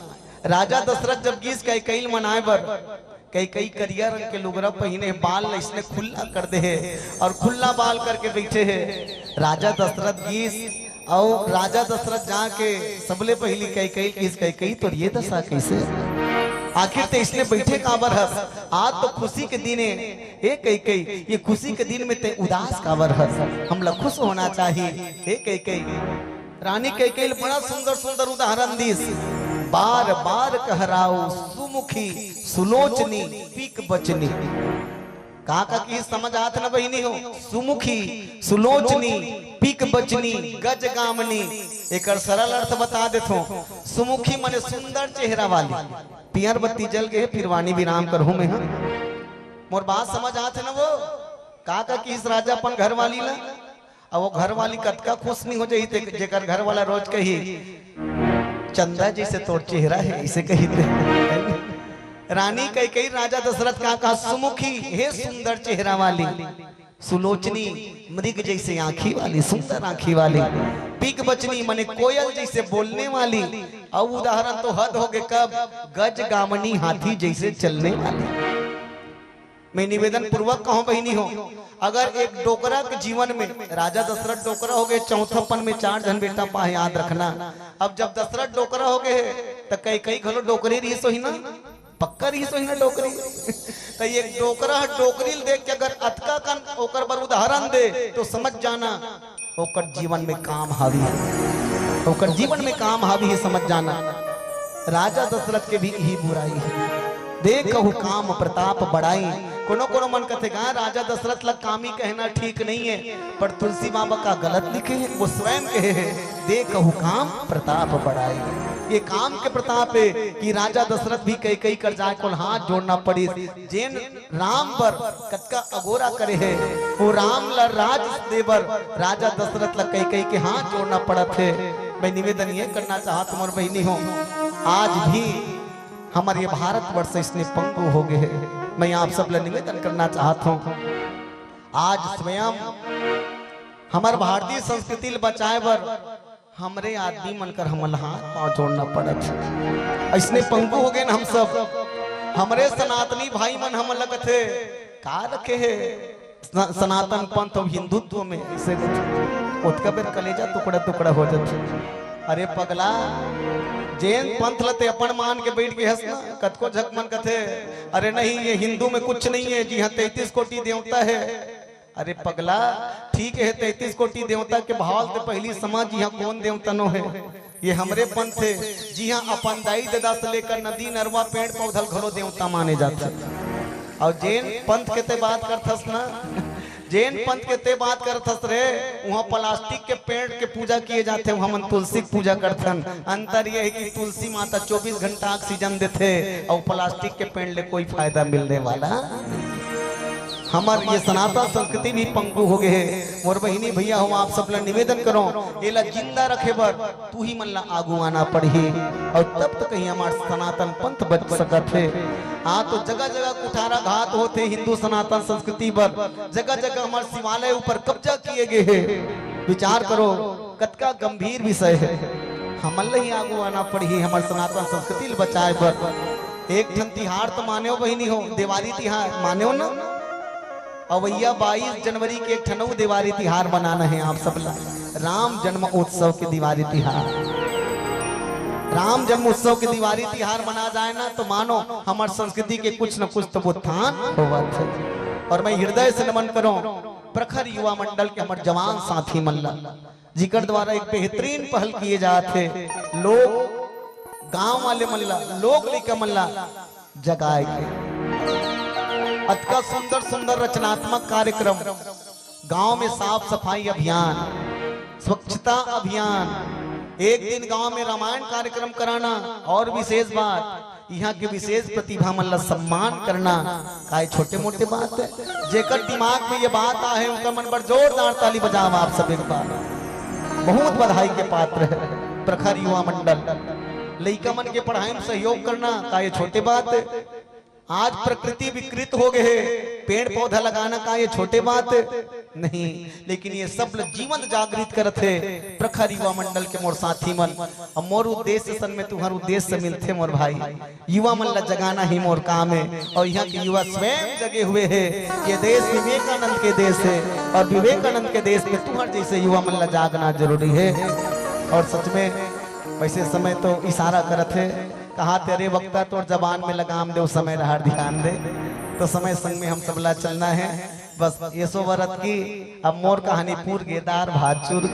राजा दशरथ जब गीस कई कई मनाए बर कई कई करिया रंग के लुगरा पहने बाल इसने खुला कर दे है और खुला बाल करके बैठे है राजा दशरथ गीस और राजा दशरथ जाके सबले पहली कई कई तो ये दशा कैसे आखिर ते इसने बैठे काबर हस आज तो खुशी के दिन है कई ये खुशी के दिन में ते उदास काबर हस हम लोग खुश होना चाहिए कई रानी कई बड़ा सुंदर सुंदर उदाहरण दीस बार बार कहराओ सुमुखी सुलोचनी पीक बचनी काका की समझ आत न बहिनी हो सुमुखी सुलोचनी पीक बचनी गज गामनी एक सरल अर्थ बता देतो सुमुखी मने सुंदर चेहरा वाली पियर बत्ती जल गए फिर वाणी विराम करहूं मैं मोर बात समझ आत न वो काका की इस राजा अपन घर वाली ला अब वो घर वाली कतका खुश नहीं हो जाई जेकर घर वाला रोज कही चंदा जैसे तोड़ चेहरा है इसे कही रानी कई राजा दशरथ का कहा सुमुखी हे सुंदर चेहरा वाली सुलोचनी मृग जैसे आंखी वाली सुंदर आंखी वाली पीक बचनी मने कोयल जैसे बोलने वाली अब उदाहरण तो हद हो गए कब गज गामनी हाथी जैसे चलने वाली मैं निवेदन पूर्वक कहूं बहिनी हो अगर एक डोकरा के जीवन में राजा दशरथ डोकरा हो गए चौथापन में 4 जन बेटा पा याद रखना अब जब दशरथ डोकरा हो गए तो कई घलो डोकरी रही सो ही ना पक्का रही सो ही ना डोकरी तो ये डोकरा डोकरी देख के अगर अतका कन ओकर पर उदाहरण दे तो समझ जाना ओकर जीवन में काम हावी है ओकर जीवन में काम हावी है समझ जाना राजा दशरथ के भी यही बुराई है देखो काम प्रताप बढ़ाई कोनो कोनो मन कहते गा राजा दशरथ लग कामी कहना ठीक नहीं है पर तुलसी बाबा का गलत लिखे है वो स्वयं कहे है देखो काम प्रताप बढ़ाई ये काम के प्रताप है कि राजा दशरथ भी कई कर जाए को हाथ जोड़ना पड़ी जेन राम पर कतका अगोरा करे है वो राम ला राज देवर राजा दशरथ ला कई के हाथ जोड़ना पड़ा थे मैं निवेदन ये करना चाहता हूँ बहनी हो आज भी हमारे भारत वर्ष इसने पंगु हो गए मैं आप सब ले निवेदन करना चाहता हूँ आज स्वयं हमारे भारतीय संस्कृति बचाए बर हमरे आदमी मनकर हमल हाथ पाँव जोड़ना पड़त। ऐसने पंगु हो गए हम सब, हमरे सनातनी भाई मन हम लगत है का रखे है सनातन पंथ और हिंदुत्व में ऐसे उतका बेर कलेजा टुकड़ा टुकड़ा हो जाते। अरे पगला जैन पंथ लते अपन मान के बैठ के हंसना कतको झकमन कथे अरे नहीं ये हिंदू में कुछ नहीं है जी हाँ 33 कोटि देवता है। अरे पगला ठीक है 33 कोटि देवता के भाव से पहली समाज यहाँ कौन देवता नो है, ये हमरे पंथ है जी हाँ। अपन दाई दादा से लेकर नदी नरवा पेड़ पौधल घलो देवता माने जाते। और जैन पंथ के ते बात करथस ना, जैन पंथ के ते बात करथस रे वहाँ प्लास्टिक के पेड़ के पूजा किए जाते, वहाँ मन तुलसी की पूजा करथन। अंतर ये है कि तुलसी माता 24 घंटा ऑक्सीजन देते और प्लास्टिक के पेड़ ले कोई फायदा मिलने वाला। हमार ये सनातन संस्कृति भी पंगु हो गए है। मोर बहिनी भैया हम आप सब ला निवेदन करो एला जिंदा रखे बर तू ही मन ला आगू आना पड़ी और तब तक कहीं हमार सनातन पंथ बच सकत है। हाँ तो जगह जगह कुठारा घात होते हिंदू सनातन संस्कृति पर, जगह जगह हमारे शिवालय ऊपर कब्जा किए गए हैं। विचार करो कतका गंभीर विषय है, हमल ही आगू आना पड़ी हमारे सनातन संस्कृति बचाए पर। एक ठन तिहार तो माने हो बहिनी हो, दिवाली तिहार माने हो ना। अवैया 22 जनवरी के एक ठनऊ दिवाली तिहार बनाना है आप सब ला, राम जन्म उत्सव के दिवाली तिहार। राम जन्म उत्सव के दिवाली तिहार मना जाए ना तो मानो हमारे संस्कृति के कुछ न कुछ तो उत्थान होगा। और मैं हृदय से नमन करूं प्रखर युवा मंडल के हमारे जवान साथी मल्ला जिकर द्वारा एक बेहतरीन पहल किए जाते। लोग गांव वाले मल्ला लोग लेकर मल्ला जगाए के अतका सुंदर सुंदर रचनात्मक कार्यक्रम, गांव में साफ सफाई अभियान, स्वच्छता अभियान, एक दिन गांव में रामायण कार्यक्रम कराना और विशेष बात यहाँ के विशेष प्रतिभा मल्ला सम्मान करना का छोटे मोटे बात है। जेकर दिमाग में ये बात आए उनका मन पर जोरदार ताली बजाओ आप सब एक बार। बहुत बधाई के पात्र है प्रखर युवा मंडल। लइका मन के पढ़ाई में सहयोग करना का ये छोटे बात है। आज प्रकृति विकृत हो गए है, पेड़ पौधा लगाना का ये छोटे बात नहीं, लेकिन ये सब जीवन जागृत करते प्रखर युवा मंडल के मोर साथी मन। और मोर उद्देश्य सन में तुम्हार उद्देश्य मिलते मोर भाई, युवा मन ला जगाना ही मोर काम है। और यहाँ के युवा स्वयं जगे हुए है। ये देश विवेकानंद के देश है और विवेकानंद के देश में तुम्हार जैसे युवा मन ला जागना जरूरी है। और सच में वैसे समय तो इशारा करते कहा तेरे वक्ता तो जबान में लगाम दे समय रहा ध्यान दे, तो समय संग में हम सबला चलना है। बस ये सो व्रत की अब मोर कहानी पूर गेदार भात चूर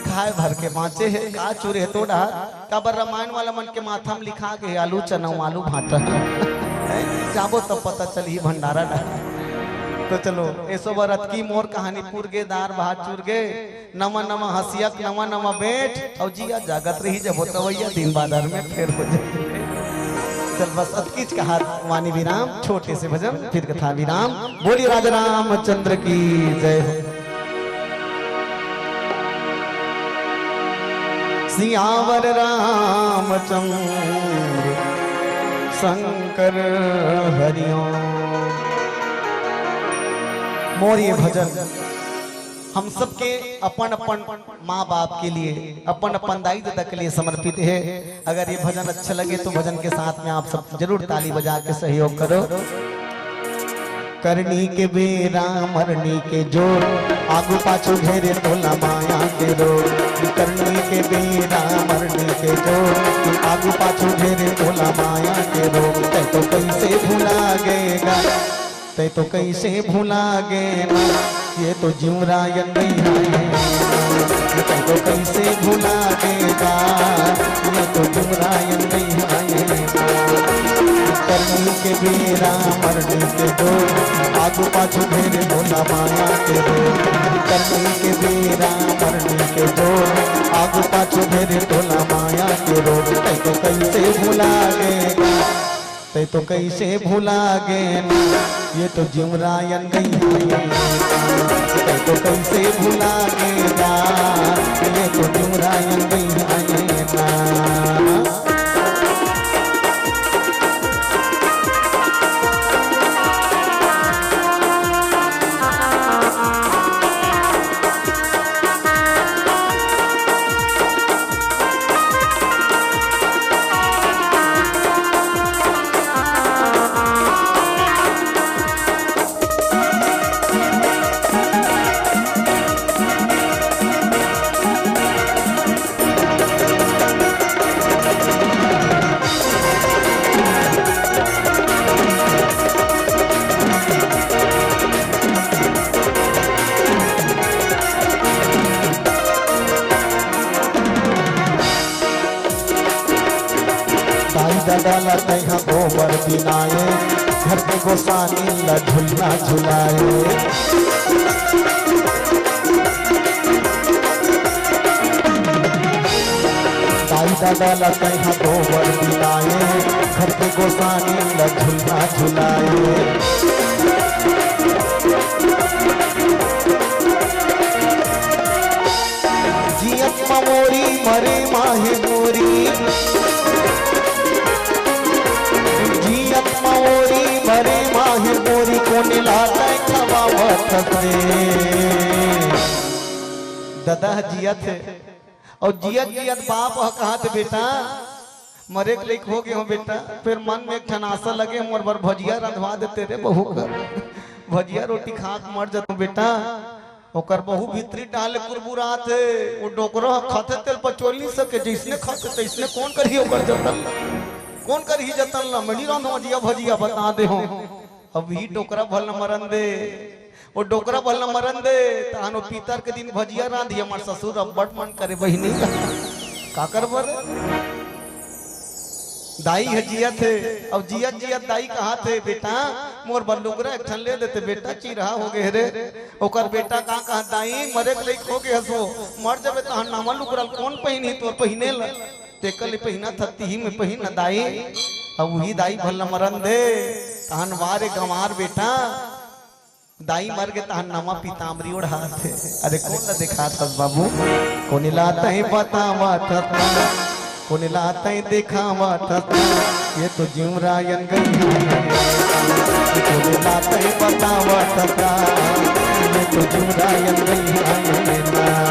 खाए भर के बाँचे है का चूरे है तो डहा काबर रामायण वाला मन के माथा में लिखा के आलू चना आलू भाटा जाबो तब पता चली भंडारा डहा। तो चलो ऐसो व्रत की मोर कहानी पूर गे दार भात चूर गे नवा नवा हसियक नवा नवा बैठ और जिया जागत रही जब होता वैया दिन बाजार में फेर हो जाए। चल बस अतकीच कहा वाणी विराम, छोटे से भजन फिर कथा विराम। बोली राजा रामचंद्र की जय हो। सियावर रामचंद्र शंकर हरिओम। मोर ये भजन हम सबके अपन अपन माँ बाप के लिए अपन अपन दाई दादा के लिए समर्पित है। अगर ये भजन अच्छा लगे तो भजन के साथ में आप सब जरूर ताली बजा के सहयोग करो। करनी के बेरा मरनी के जोर आगू पाछू घेरे तोला माया के रोड। करनी के बेरा मरनी के जोर आगू पाछू घेरे तोला माया के रोड। तै तो कैसे भुला गएगा, तै तो कैसे भुला गएगा, ये तो जीवरायन नहीं है। तै तो कैसे भुला गएगा, ये तो जीवरायन नहीं है। करनी के बेरा मरनी के जोर आगू पाछू घेरे भोला माया के रोड। करनी के बेरा मरनी के जोर आगू पाछू घेरे भोला माया के रोड। तै तो कैसे भुला गएगा, तै तो कैसे भुला गएगा, ये तो जीवरायन नहीं है। तै तो कैसे भुला गएगा, ये तो जीवरायन नहीं है। दादा लते हैं गोबर बिनाए घर के गोसानी ला झुलना झुलाए दाई दादा लते हैं गोबर बिनाए घर के गोसानी ला झुलना झुलाए जियत मोरी मरे माहे मोरी जियत मोरी मरे माहे मोरी कोने लाता खवावत रे दादा जियत और जियत जियत बाप कहा थे बेटा मरे के लेक हो गए हो बेटा फिर मन में एक ठनासा लगे मोर बर भजिया रंधवा देते रे बहू कर भजिया रोटी खा के मर जाते बेटा ओकर बहु भीतरी डाले कुरबुरात है वो डोकरा खाते तेल पचोली सके जिसने खाते तैसने कौन करही ओकर जतन कौन करही जतन ला मनी राम भजिया भजिया बता दे हो अब ही डोकरा भल न मरन दे वो डोकरा भल न मरन दे तानो पीतर के दिन भजिया रांधी हमार ससुर अब बड़ मन करे बहिनी का करबर दाई है जिया थे अब जिया जिया दाई कहा थे बेटा मोर बंदूकरा एक ठन ले देते बेटा चिरहा हो गए रे ओकर बेटा कहा दाई मरे के लेक हो गए हसो मर जबे तहन नामा लुकरल कौन पहिनी तोर पहिने ल तेकल पहिना थती ही में पहिन दाई अब वही दाई भल मरन दे तहन वारे गंवार बेटा दाई मर गए तहन नामा पीताम्बरी ओढ़ा थे अरे कौन ला देखा था बाबू कौन लाता है बतावा था कौन लाता है देखावा था ये तो जीवरायन गई कौन लाता है बतावा था ये तो जीवरायन गई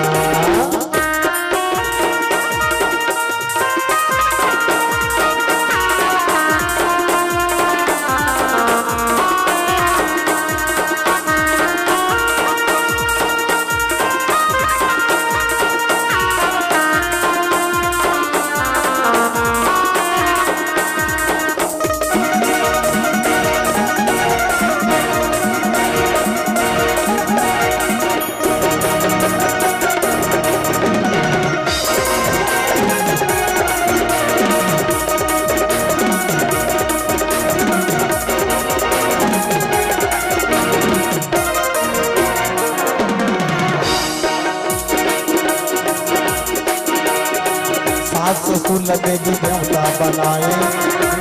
ससुर देवी देवता बनाए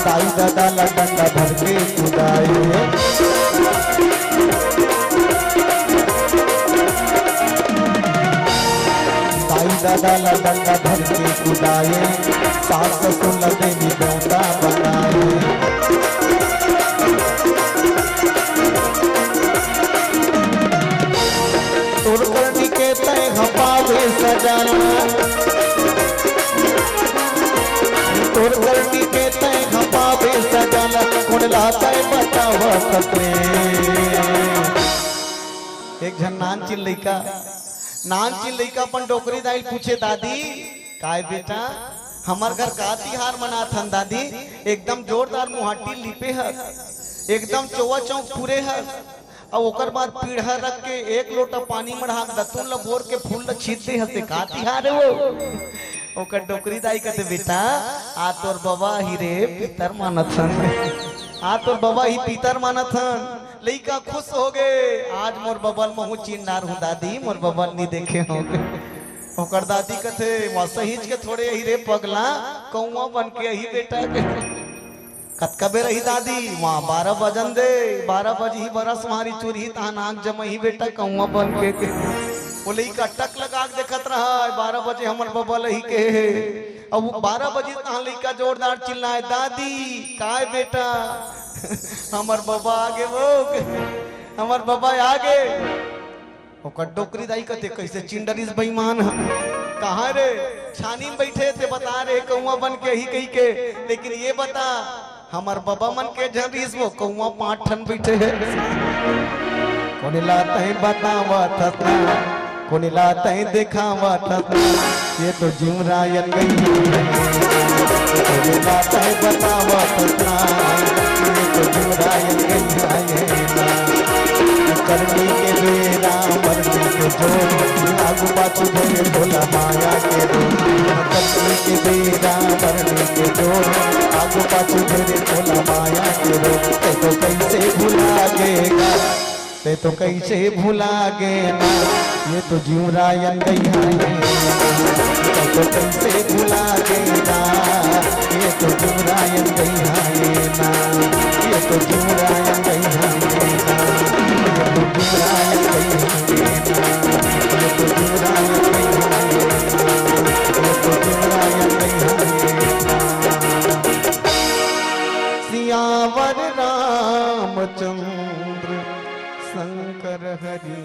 दाई दादा डंडा धर के कुदाए दाई दादा डंडा धर के कुदाए सास ससुर देवी देवता बनाए तोर करनी के तय हपावे सजाना तोर करनी के तय खपावे सजल कौन लाता है बतावा कते एक जन नानचिन लइका अपन डोकरी दाई पूछे दादी काय बेटा हमार घर का तिहार मनाथन दादी एकदम जोरदार मुहाटी लिपे है एकदम चौवा चौक पूरे है और ओकर बाद पीढ़ा रख के एक लोटा पानी मढ़ा दतुन ल बोर के फूल ल छीते हसे का तिहार है वो ओकर डोकरी दाई कहते बेटा आ तोर बाबा ही रे पितर मानथन आ तोर बाबा ही पितर मानथन लइका खुश हो गए आज मोर बबल महू चिन्नार हूँ दादी मोर बबल नहीं देखे होंगे ओकर दादी कहते वह सहीज के थोड़े ही रे पगला कौआ बन के ही बेटा के कतका बेर रही दादी वहाँ 12 बजन दे 12 बज ही बरस हमारी चूरी तहां नाक जम ही बेटा कौआ बन के बोले का टक लगा के देखत रहा 12 बजे हमर बबल ही के अब 12 बजे तहां लइका जोरदार चिल्लाए दादी काय बेटा हमर बाबा आगे वो हमर बाबा आगे ओकर डोकरी दाई कहते कैसे चिंडरीस बेईमान कहाँ रे छानी में बैठे थे बता रहे कौआ बन के ही कही के लेकिन ये बता हमार बाबा मन के झरीस वो कौआ 5 ठन बैठे है कौन लाता है बतावा था कौन लाता है देखावा था ये तो जीवरायन गई कौन लाता है बतावा था ये तो जीवरायन गई करनी के बेरा मरने के जोर आगू पाछू भरे भोला माया के करनी के बेरा मरने के जोर आगू पाछू तो कैसे भुला गे ना, ये तो जीवरायन गैया तो कैसे भुला गे ना, ये तो जीवरायन गैया ना, ये तो जीवरायन गैया ना, ये तो जीवरायन गैया ना, ये तो जीवरायन गैया ना, ये तो जीवरायन गैया ना। सियावर रामचंद्र शंकर हरि।